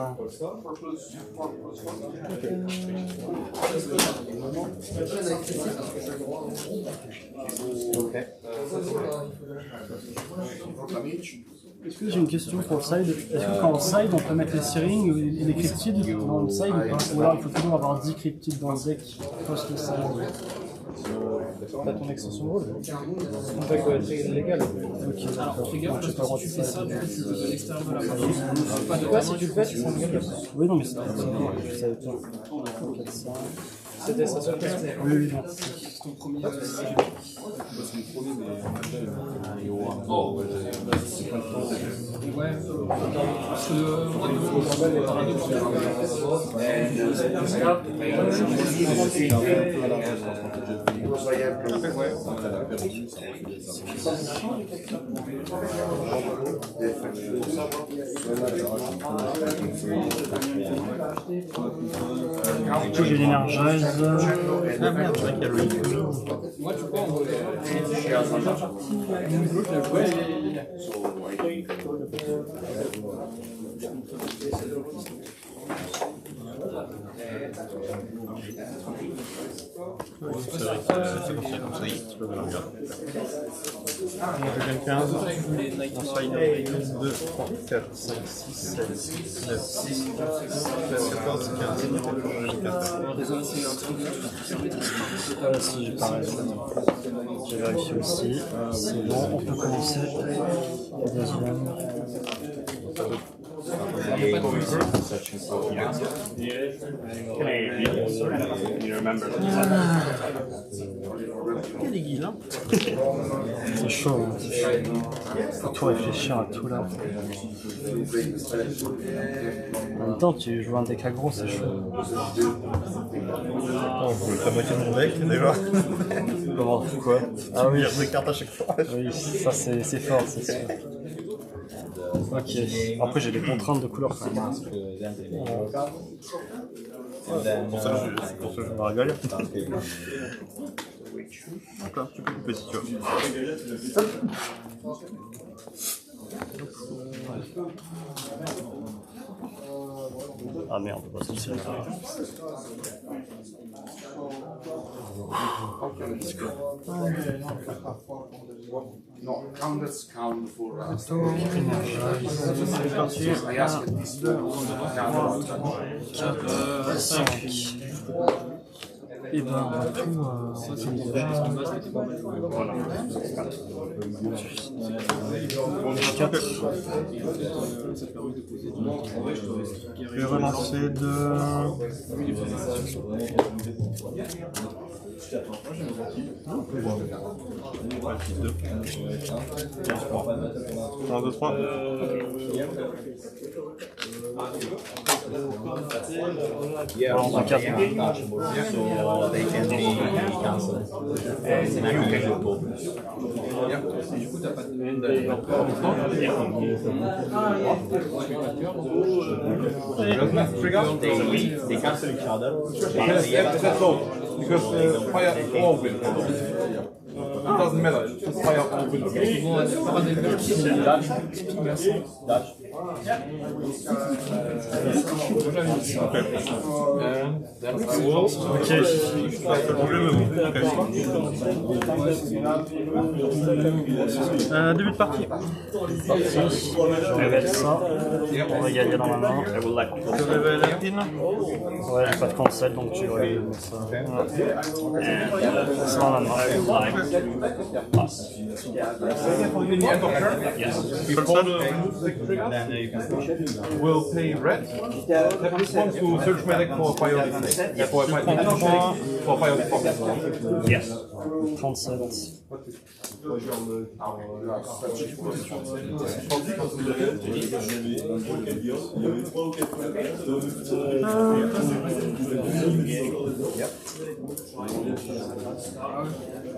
J'ai une question pour le side. Est-ce que quand on side, on peut mettre les searings et les cryptides dans le side ou alors il faut toujours avoir 10 cryptides dans le deck post le side? T'as ton extension de rôle? En fait, quoi, c'est légal. Ok, alors fais gaffe, parce que si tu fais ça, du coup, tu peux de l'extérieur de la main. Pas de quoi, si tu le fais, tu prends le gars. Oui, non, mais c'est je savais pas. C'était ça seule question. Oui, oui, merci. Ton premier. Ouais, parce que moi, du coup, j'ai l'énergise. Ah merde, je vois qu'il y a le moi, tu vois, on c'est vrai que c'est construit comme ça, tu peux bien. Je gagne 15. Ensuite, il y a 1, 2, 3, 4, 5, 6, 7, 9, 6, 13, 14, 15, 14. Si j'ai pas raison. J'ai vérifié aussi. C'est bon, on peut commencer la deuxième. Il y a des guilds, hein. C'est chaud, hein, c'est chaud. Faut tout réfléchir à tout là. En même temps, tu joues un deck aggro, c'est chaud. On joue la moitié de mon deck déjà. Comment? Quoi? Ah oui. Des cartes à chaque fois. Oui, ça c'est fort, c'est sûr. Ok. Après, j'ai des contraintes de couleur quand même. Pour ça, je me régale. D'accord, tu peux couper si tu veux. Ah merde, on va sortir. No, let's count for C'est parti. 5. Et ben on va tout utiliser. 4. Je vais relancer de... Un, deux, trois. Yeah, on va 4. so they can be cancelled. And you can go. du coup, t'as pas de. They cancel each other. That's all. Because fire all will follow. It doesn't matter, just fire all will follow. Ils vont pas des Dutch. Début de partie. Je révèle ça. On va gagner dans ma main. Je révèle la pin. Ouais, j'ai pas de cancel donc tu révèles ça. C'est dans ma main. Will pay red. That responds to search medic for fire defense. For fire defense. Yes. 37.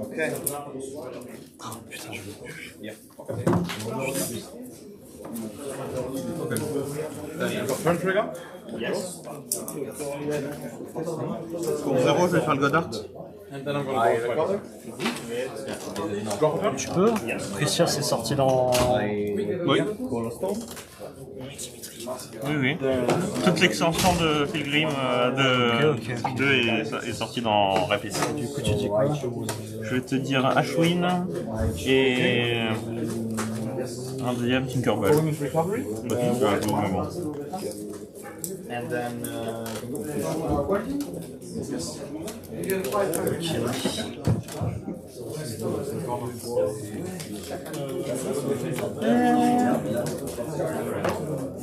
Okay. Oh putain, je veux. Yeah. Turn trigger? Yes. Pour 0, je vais faire le Goddard. And then I'm gonna go Drop Tu peux? Priscia s'est sorti dans. Oui. Oui, oui. Toute l'extension de Pilgrim de 2 est sortie dans Rapid. Du coup, tu dis quoi? Je vais te dire Ashwin et un deuxième Tinkerbell. recovery. And then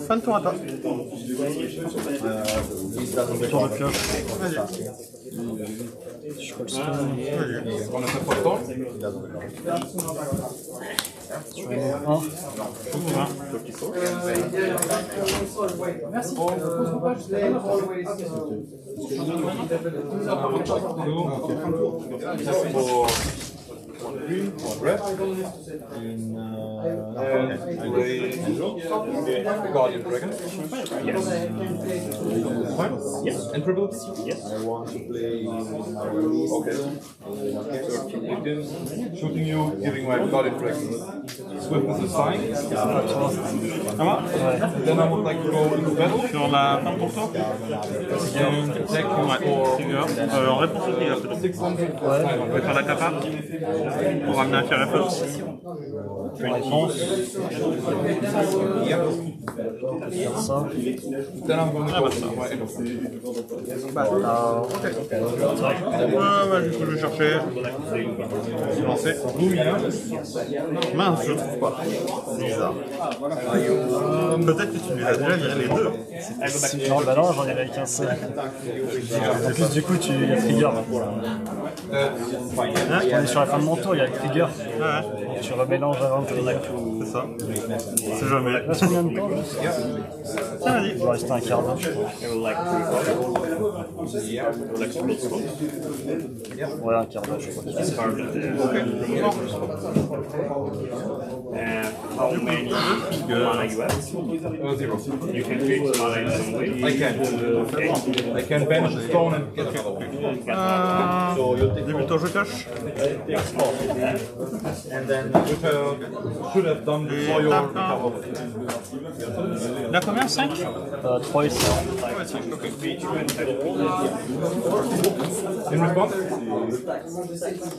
Fin de tour à toi. Tour de pioche. Je colle ça. On a fait pas de temps. Green, red, in Guardian Dragon. Yes. Yes. And triple? Yes. I want to play. Okay. Shooting you, giving my Guardian Dragon swiftness a sign. Then I would like to go into battle. Sur la fin pour toi. Attack Ouais, trigger. En réponse au trigger, plutôt. On va faire la capa pour ramener un Fire Fox. Une réponse. Ça. Then I'm going to go into my Du coup, je vais chercher. Lancer. Mince, je trouve pas. C'est bizarre. Peut-être que tu les as déjà virés les deux. Non, bah non, j'en ai avec un seul. En plus, du coup, il y a trigger. On est sur la fin de mon tour, il y a le trigger. Ouais. Tu remélanges avant le trigger. C'est ça. C'est jamais. Là, c'est combien de temps? Ça, vas-y. Il va rester un quart d'heure. Ouais, un quart d'heure, je crois. And how many mana you have? 0. You can create mana in some way. I can. Okay. I can banish a stone and get another. Début de tour, je cache. And then which I should have done before your recover. Il a combien? 5? 3 et 5. In response?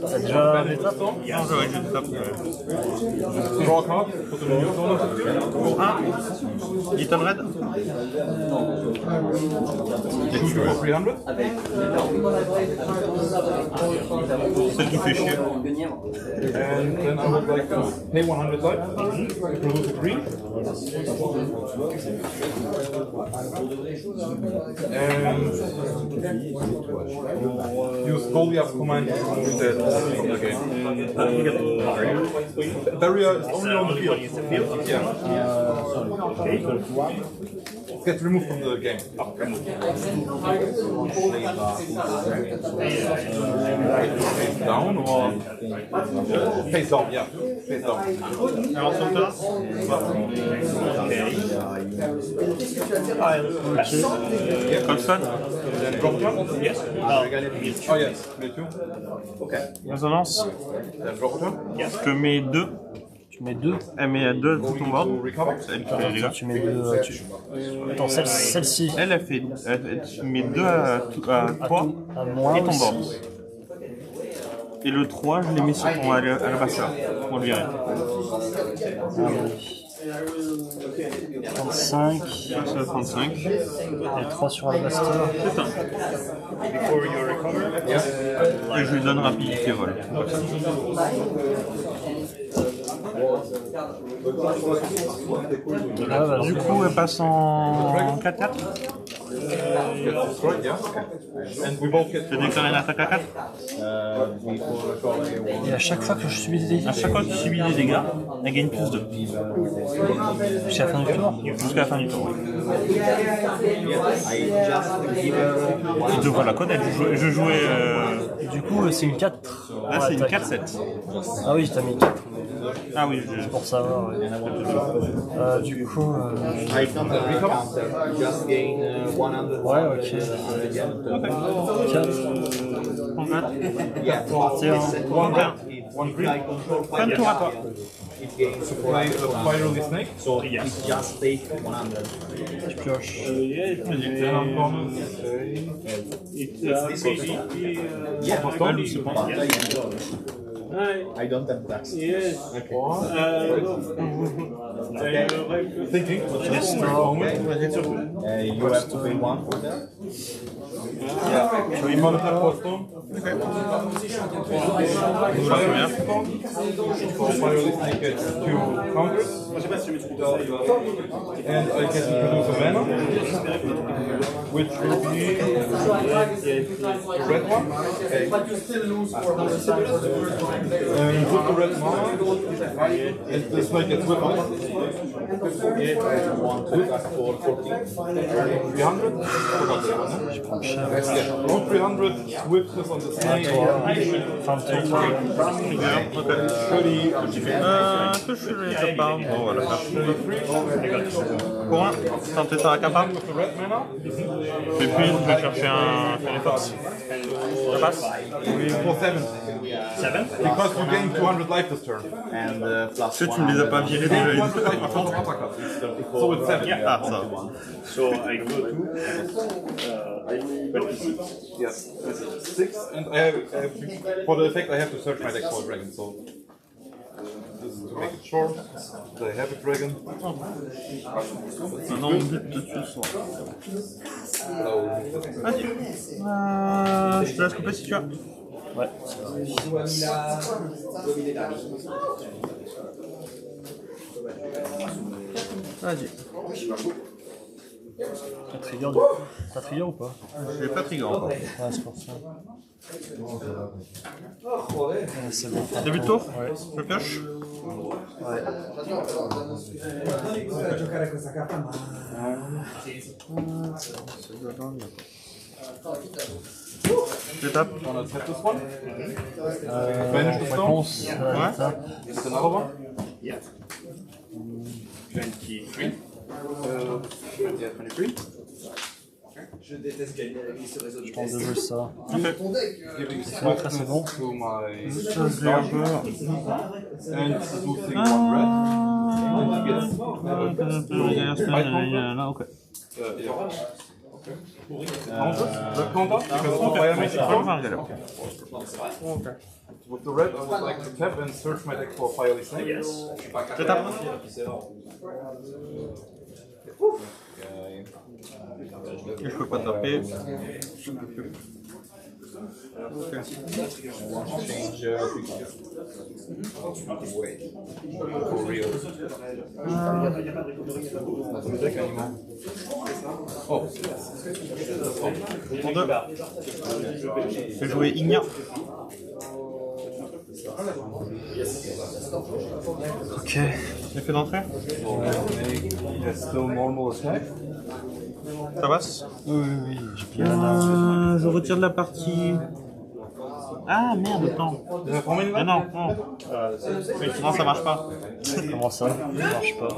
T'as déjà l'étape? Non, j'aurais j'ai l'étape. Draw a card, put in a new zone. Pour 1, Little Red. Shoot you for 300. Celle qui fait chier. And then I would like to pay 100 life to produce a green. And use Goliath's command to remove that from the game. Barrier is only on the field. Yeah. Gets removed from the game. Face down or face down? Yeah, face down. Alors, sur toi. Colson. Drop turn? Yes. Oh yes, me too. Okay. Résonance. Then drop turn? Je te mets 2. Tu mets 2. Elle met 2 sur ton board. Elle fait les dégâts. Tu mets 2. Attends, celle-ci. Elle fait. Tu mets 2 à toi moi et ton aussi. board. Et le 3, je l'ai mis sur ton alabaster. On le verrait. 35. Ça, 35. Et 3 sur Alabaster. C'est ça. Et je lui donne rapidité vol. Du coup, elle passe en 4-4. Tu déclares une attaque à 4. Et à chaque fois que je subis des dégâts. À chaque fois que tu subis des dégâts, elle gagne plus 2. Jusqu'à la fin du tour. Jusqu'à la fin du tour, oui. Tu devrais la connaître. Je jouais. Du coup, c'est une 4. Là, c'est une 4-7. Ah oui, t'as mis 4. Ah oui, c'est pour savoir. Ouais. Du coup. Ouais, ok. 4. 31. Fin de tour à toi. So it just take 100. Je pioche. I don't have tax. Yes. Thinking. You have to pay 1 for that. So you want to have custom? For Fireless, I get 2 counters. And I can produce a mana, which will be the red one. And with the red mana, it's like it's with 300. Around 300 swiftness on the snake. 30. Que je te parle. Bon, voilà. Pour un, tenter ta capable. Et puis, je vais chercher un Fox. Ça passe? For 7. Because you gain 200 life this turn. And plus Tu me les as pas virés déjà. So it's 7. Ah, ça. So I go to 26. Yes. 6, and I have, for the effect I have to search my deck for a dragon, so this is to make it short. I have a dragon. Maintenant, on bute dessus ce soir. Vas-y. Je te laisse couper si tu as. Ouais. Vas-y. T'as trigger ou pas? J'ai pas trigger encore. Ouais, c'est pour ça. C'est bon. Début de tour? Ouais. Je pioche? Ouais. Je tape. Wanna tap this one? Vanish the réponse. Ouais. Is it another one? Yeah. 23. Yeah, 23. Je déteste gagner avec ce réseau de Je pense de jouer ça. Giving Après, c'est bon. to my Je l'ai un peu. and producing 1 red. Là, ok. Yeah. The counter, because of fire magic storm. With the red, I would like to tap and search my deck for Firely Snake. Yes. Je tape. Et je peux pas taper. Ok. Change For real. Oh. Pour 2. Je vais jouer Igna. Ok. Effet d'entrée. Yes, still normal attack. Ça passe? Oui, j'ai plié la dame. Je retire de la partie Ah merde, non. Ah non, non. Non, ça marche pas. Comment ça? Ça marche pas.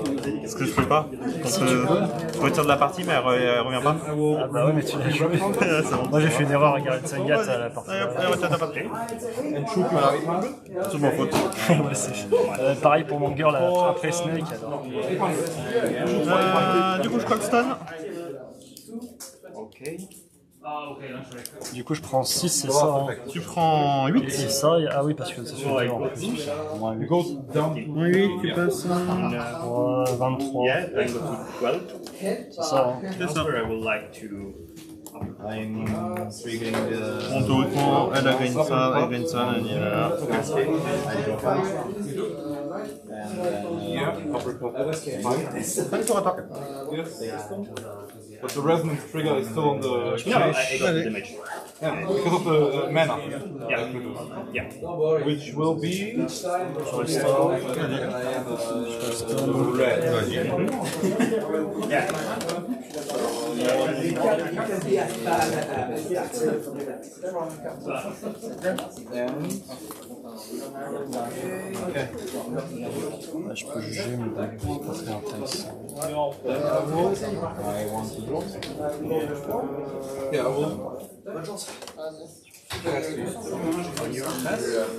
Parce que je peux pas. Je retire de la partie, mais elle revient pas. Ah bah ouais, mais tu l'as joué. Moi j'ai fait une erreur à Gareth Sagat à la partie. Allez, retire ta partie. C'est mon faute. Ouais, pareil pour mon girl après Snake. Alors. Du coup, je Colston. Ok. Du coup, je prends 6, c'est ça. Hein. Tu prends 8. C'est ça, ah oui, parce que ça fait 2 en plus. Moins 8. Moins 8, tu passes. 23. Yeah, I go to 12. C'est ça. Hein. After, I would like to. I'm triggering the. Mon tour, elle a gagné ça, elle gagne ça, elle dit là. I draw 5. Yeah, uppercut. Fin de tour à toi. But the resonance trigger is still on the No, I got the damage. yeah, because of the mana. Yeah. Yeah. Which will be red. Yeah. Ouais, je peux juger, mais c'est pas très intéressant. I want to draw. Yeah, I will.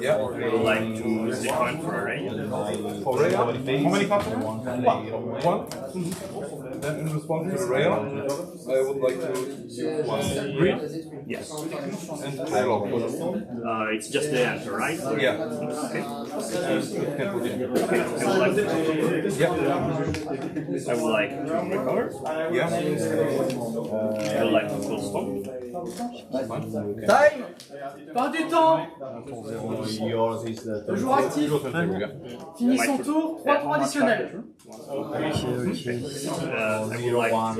Yeah. I would like to use the coin for a ray. For Rhea, how many cards? One. Then in response to Rhea, I would like to use one green Yes. and draw. It's just the answer, right? Yeah. Okay. Can continue. Okay. Yeah. I would like to recover. Yeah. I would like to full stop. Time. Pas du temps. Yours is the. Le joueur actif finit son tour, 3 tours additionnels. I would like Ah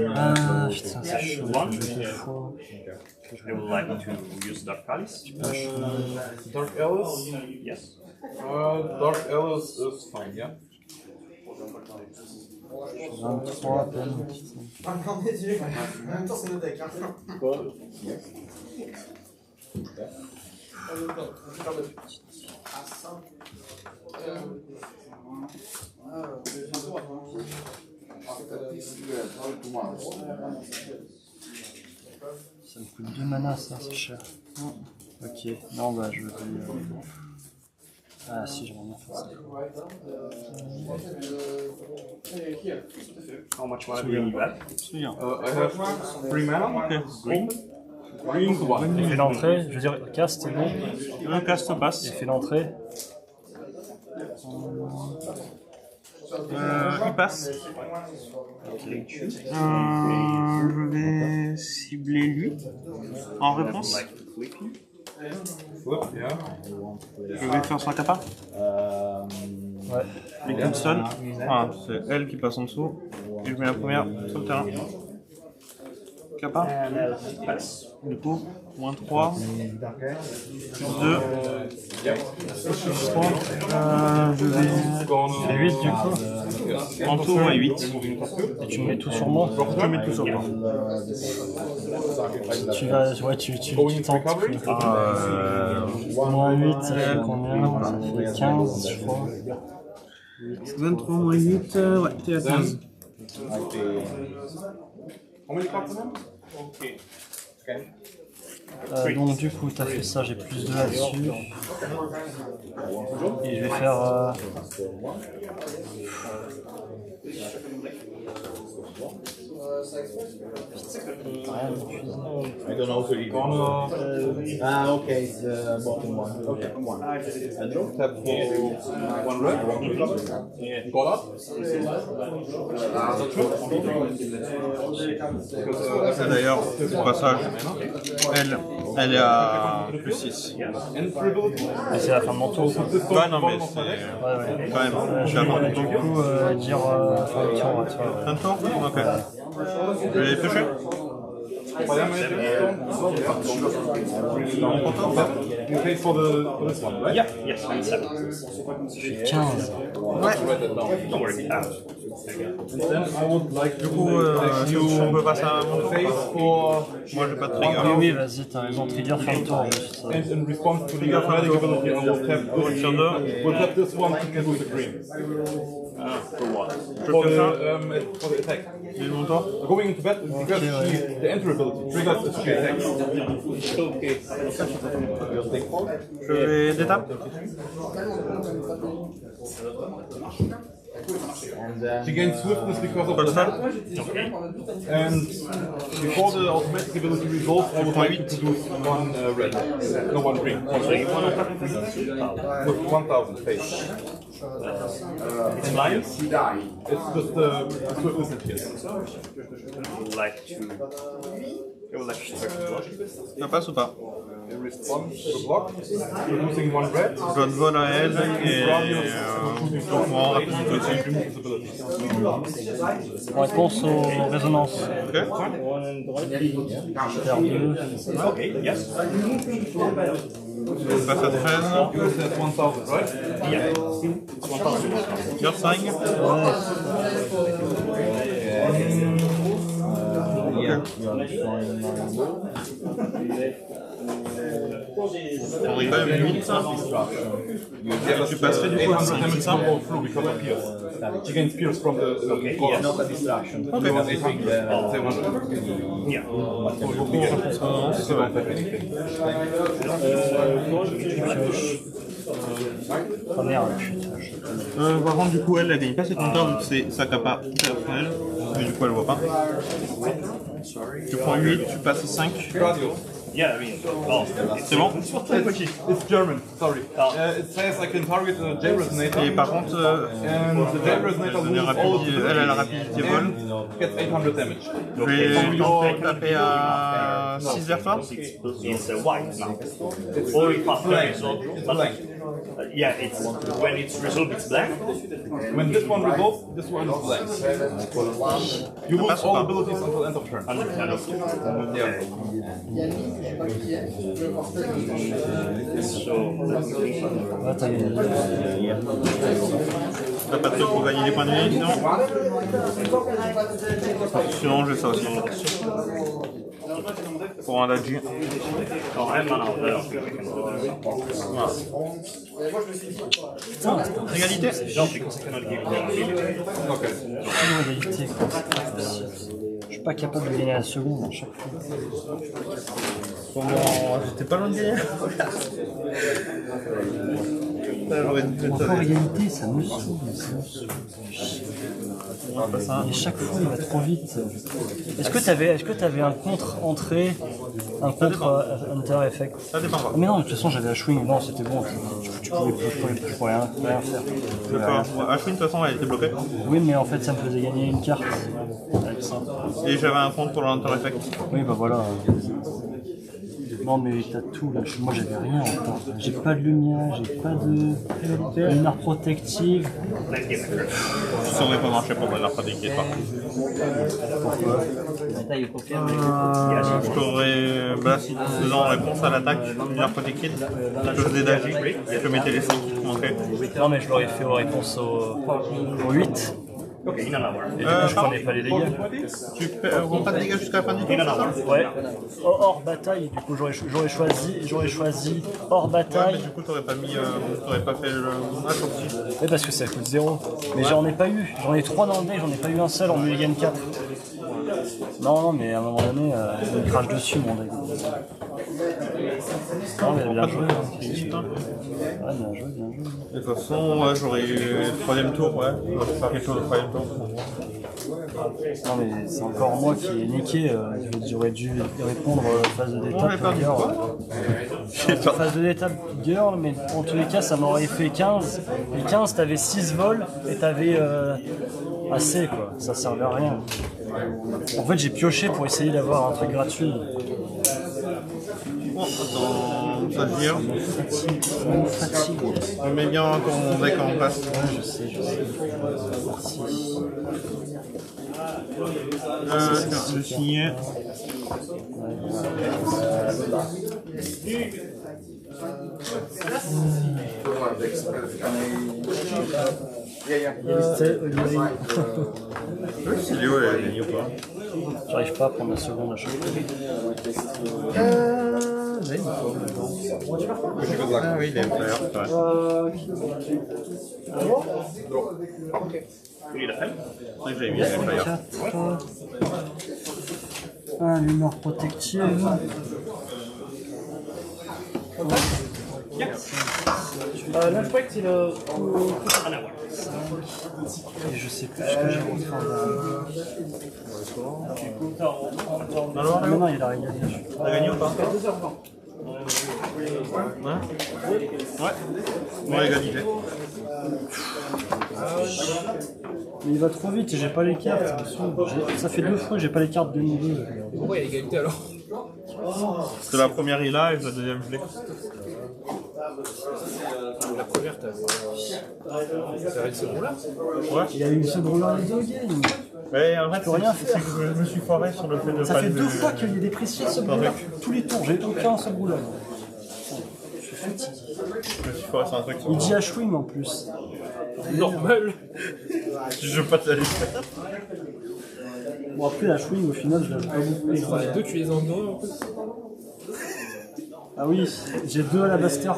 putain, c'est chaud. one. Je fais fois. I would like to use Dark Palace. Dark Alice. Yes. Dark Alice is fine. Yeah. 23 à peine. En même temps, c'est notre deck. Ça me coûte 2 mana, ça, c'est cher. Ok, non, bah je vais. Ah si, j'aimerais bien faire ça. How much mana do you have? I have 3 mana. Green. Green one. Il fait l'entrée, je veux dire, cast c'est bon. Un cast passe. Il fait l'entrée. Il passe. Je vais cibler lui. En réponse, Flip, yeah. je vais faire son capa. Ouais. Les Colston. Ah, c'est elle qui passe en dessous. Et je mets la première sur le terrain. Capa. Du coup, moins 3. Plus 2. Plus 3. Je vais. C'est 8 du coup. En tout, ouais, 8. Et tu mets tout sur moi. Je mets tout sur moi. Tu vas. Ouais, tu tentes. Moins 8, ça fait combien? Ça fait 15, je crois. 23 moins 8, ouais, t'es à 15. How many cards again? Donc du coup, t'as fait ça, j'ai plus 2 là-dessus. Et je vais faire... I don't know who you Ah, okay, it's the bottom one. Okay, one. I draw. Tap for one red. Got up. Ça d'ailleurs, au passage, elle est à plus 6. Mais c'est la fin de mon tour. Ouais, non, mais c'est. Ouais. Quand même, je suis à fin de Du tour. coup, dire fin de tour, tu vois. Fin de tour. Ok. Je vais les pêcher. You paid for this one, right? Yeah, yes, I'm 7. 15. Don't worry. And then I would like to Si on peut passer à mon tour. face for Moi j'ai pas de trigger. Oui, oui, vas-y, t'as raison, trigger fin de tour. Juste. and in response to the athletic ability, I will tap this one together with the green. For what? For the attack. Mon tour. Going into battle, because the enter ability triggers its attack. Je vais détape. She gains swiftness because of the Colstal. and before the automatic ability resolves, I would like to produce one red. No, one green. So you want to have With 1000 face. it's lions? It's just the swiftness and kills. I would like to. I would like to start to block. Ça passe ou pas? In response to the block, producing one red. Je dois te voler à elle et donc moi en rapidité aussi. Réponse aux résonances. Ok. Terre 2. Okay, yes. On passe à 13. Yours has 1000, right? Yeah. Your 5. On aurait quand même 8. Tu passerais du coup à 800 5, damage c'est ça? will go through because of Pierce. She gains Pierce from the yes. Not a distraction. Ok. You want 800. Say 100. Yeah. You don't have anything. Première. Par contre, du coup, elle gagne pas ses compteurs vu que c'est sa capa personnelle. Mais du coup, elle voit pas. Tu prends 8, tu passes 5. Radio. Yeah, I mean, well, C'est bon? It's German, sorry. It says I can target a J-Resonator. Et par contre, And the J-Resonator loses all of elle a la rapidité vol. and gets 800 damage. Je vais tenter de taper à 6 vers toi. it's white now. Or if after result, It's blank. yeah, it's when it's resolved, it's black. When this one resolves, this one is blank. You lose all abilities until end of turn. Là, t'as gagné. T'as pas de truc pour gagner des points de vie, sinon? Sinon, j'ai ça aussi. Pour un Daji. Égalité? Égalité, quoi. Je suis pas capable de gagner la seconde à chaque fois. Comment? J'étais pas loin de gagner. Encore égalité, ça me saoule. Et chaque fois, il va trop vite. Est-ce que t'avais un contre-entrée, un contre-enter-effect? Ça dépend pas. Mais non, de toute façon, j'avais Ashwing. Non, c'était bon. Je pouvais rien faire. D'accord. Ashwin, de toute façon, elle était bloquée. Oui, mais en fait, ça me faisait gagner une carte. Avec ça. Et j'avais un compte pour l'enter-effect. Oui, bah voilà. Non, mais t'as tout là. Moi, j'avais rien encore. J'ai pas de lumière, j'ai pas de lumière protective. Ça aurait pas marché pour la protective par contre. Pourquoi? Je t'aurais. Bah, si faisant réponse à l'attaque, lumière protective, je faisais d'agir, je mettais les 5 qui manquaient. Non, mais je l'aurais fait aux réponses au 8. Okay, in an hour. Et du coup, je prenais pas les dégâts. Tu prends pas de dégâts jusqu'à la fin du tour? Ouais. Hors bataille, du coup, j'aurais choisi hors Ouais, bataille. mais du coup, t'aurais pas fait le match aussi. Oui, parce que ça coûte 0. Mais j'en ai pas eu. J'en ai 3 dans le deck, j'en ai pas eu un seul en mulligan 4. Non, mais à un moment donné, il me crache dessus mon deck. Non, mais bien joué. Ouais, bien joué. De toute façon, ouais, j'aurais eu le troisième tour, ouais. J'aurais fait quelque chose au troisième tour. Non, mais c'est encore moi qui ai niqué. J'aurais dû répondre phase de On avait d'étape perdu girl. quoi? Phase de d'étape girl, mais en tous les cas, ça m'aurait fait 15. Et 15, t'avais 6 vols et t'avais assez, quoi. Ça servait à rien. En fait, j'ai pioché pour essayer d'avoir un truc gratuit. Oh, attends, ça vient. Fatigue. Je mets bien ton deck en place. Ouais, je sais. Tiens, le signer. Il est où la ligne ou pas? J'arrive pas à prendre la seconde à chaque fois. Ah oui, il est flyer, Il a fait. C'est vrai que j'avais mis les flyers. 4. Un lumière protective. Lunch break, c'est le. Et je sais plus ce que j'ai rentré en Alors, non, il a régalé. t'as gagné ou pas? Ouais, on a égalité. Mais il va trop vite et j'ai pas les cartes. Ça fait 2 fois que j'ai pas les cartes de niveau. Pourquoi il y a égalité alors? Parce que la première il a et la deuxième je l'ai. La première, t'as avec ce gros là? Ouais. Il a eu ce gros là les deux games. Mais en fait, peux rien c'est que je me suis foiré sur le fait de Ça pas fait le- 2 fois qu'il y a des précieux ce brûleur. Tous les tours, j'ai aucun ce brûleur. Je suis fatigué. Je me suis foiré sur un truc. Il dit Ashwing en plus. Normal. Je veux pas te la laisser. Bon après Ashwing au final je l'ai pas beaucoup. Les deux, tu les en deux en plus. Ah oui, j'ai 2 à la Baster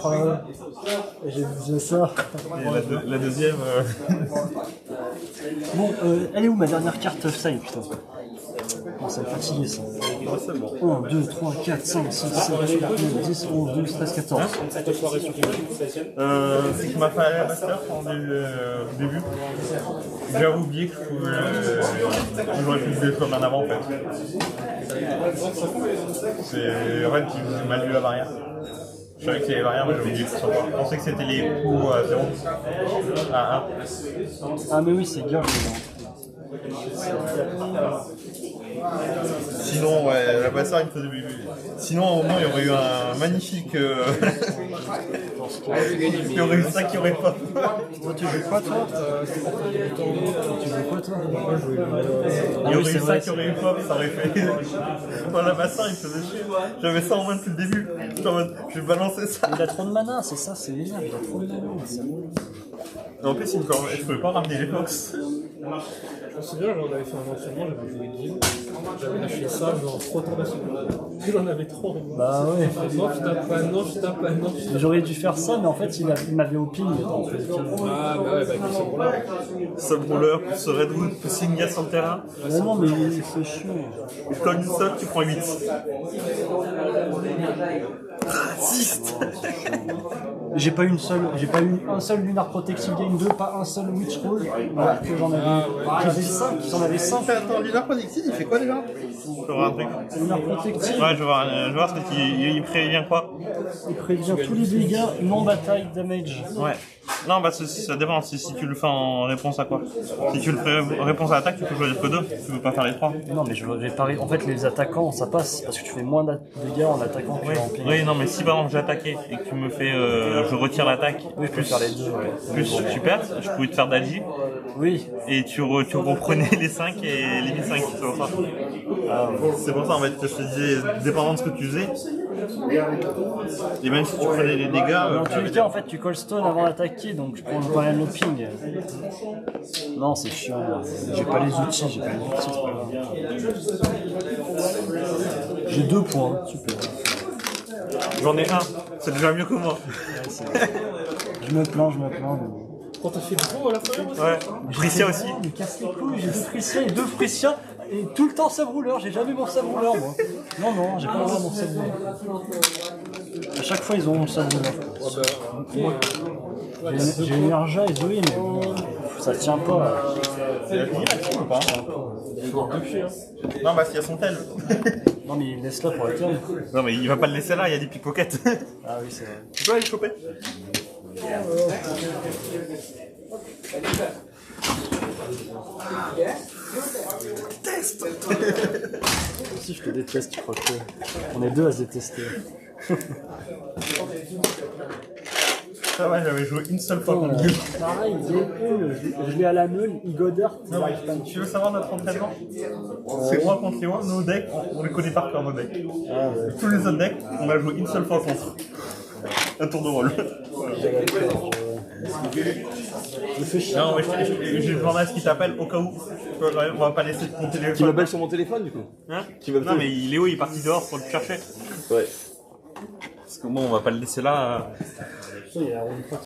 et j'ai ça. Et la deuxième. Bon, elle est où ma dernière carte side putain? Bon, ça me fatigue ça. C'est bon. 1, 2, 3, 4, 5, 6, 7, 8, 9, 10, 11, 12, 13, 14. C'est qu'il m'a fait aller à Master en début. J'avais oublié que j'aurais pu le détruire bien avant en fait. C'est en fait il m'a lu la barrière. Je savais que c'était les barrières, mais j'ai oublié que ce soit pas. Je pensais que c'était les coups à 0. À 1. Ah mais oui, c'est girl Sinon, ouais, la Bassard, il me faisait bébé. Sinon, au moins, il y aurait eu un magnifique. Il y aurait eu ça qui aurait pas. Toi, tu joues quoi, toi? Tu joues quoi, toi? Il y aurait eu ça qui aurait eu pop, ça aurait fait. Dans la Bassard, il me faisait chier. J'avais ça en main depuis le début. J'étais en mode, je vais balancer ça. Il a trop de mana, c'est ça, c'est énorme, il a trop de mana. En plus, je pouvais pas ramener les box. Je me souviens, on avait fait un entraînement, j'avais joué Guild, j'avais lâché ça, genre trop temps de il en avait trop. Bah ouais. Non, je tape pas, non, je tape pas, non. J'aurais dû faire ça, mais en fait, il m'avait au ping. Ah bah ouais, bah avec ce gros-là. Subroller, plus Redwood, plus Signia sur le terrain. Ah non, mais c'est chiant. Tu cognes une seule, tu prends 8. Raciste. J'ai pas eu un seul Lunar Protective Game 2, pas un seul Witch Roll, alors que j'en avais 5, j'en avais 5. Attends, Lunar Protective, il fait quoi déjà? Je vais voir un truc. Lunar Protective, Ouais, je vais voir ce qu'il prévient quoi. il prévient tous les dégâts non bataille damage. Ouais. Non, bah ça dépend, si tu le fais en réponse à quoi. Si tu le fais en réponse à l'attaque, tu peux choisir que 2, tu peux pas faire les 3. Non, mais je veux réparer. En fait, les attaquants, ça passe parce que tu fais moins de dégâts en attaquant que en ping. Oui, non, mais si par exemple j'ai attaqué et que tu me fais, je retire l'attaque, Oui, je peux faire les deux. Ouais. plus tu perds, je pouvais te faire d'Agi, Oui. et tu reprenais les 5 et les 5, c'est pour ça. C'est pour ça en fait que je te disais, dépendant de ce que tu faisais, et même si tu prenais les dégâts. Dans tous les cas, en fait, tu call stone avant d'attaquer, donc je prends pas rien le ping. Non, c'est chiant. J'ai pas les outils, c'est pas grave. J'ai 2 points, super. J'en ai un, c'est déjà mieux que moi. Je me plains, mais... Quand t'as fait gros à la fin? Ouais, Priscia aussi. Mais casse les couilles, j'ai 2 Priscia et 2 Priscia, et tout le temps sub-rouleur, j'ai jamais mon sub-rouleur moi. Non, j'ai pas vraiment mon sub-rouleur. À chaque fois ils ont mon sub-rouleur. J'ai une Arja et Zoé, mais bon, ça tient pas. C'est la fille là ou pas? Non, bah s'il y a son tel. Non mais il laisse là pour la turn. Non, mais il va pas le laisser là, il y a des pickpockets. Ah oui, c'est vrai. Tu peux aller le choper? déteste. Si je te déteste, je crois que on est deux à se détester. Ça va, j'avais joué une seule fois contre lui. Pareil, je l'ai à la meule, il godard. Tu veux savoir notre entraînement? C'est moi contre Léo, nos decks, on les connaît par cœur nos decks. Tous les autres decks, on va jouer une seule fois contre. Un tour de rôle. Non, mais j'ai demandé à ce qu'il t'appelle au cas où. On va pas laisser ton téléphone. Tu m'appelles sur mon téléphone du coup? Hein? Non, mais Léo il est parti dehors pour le chercher. Ouais. Parce que bon, on va pas le laisser là. Il y a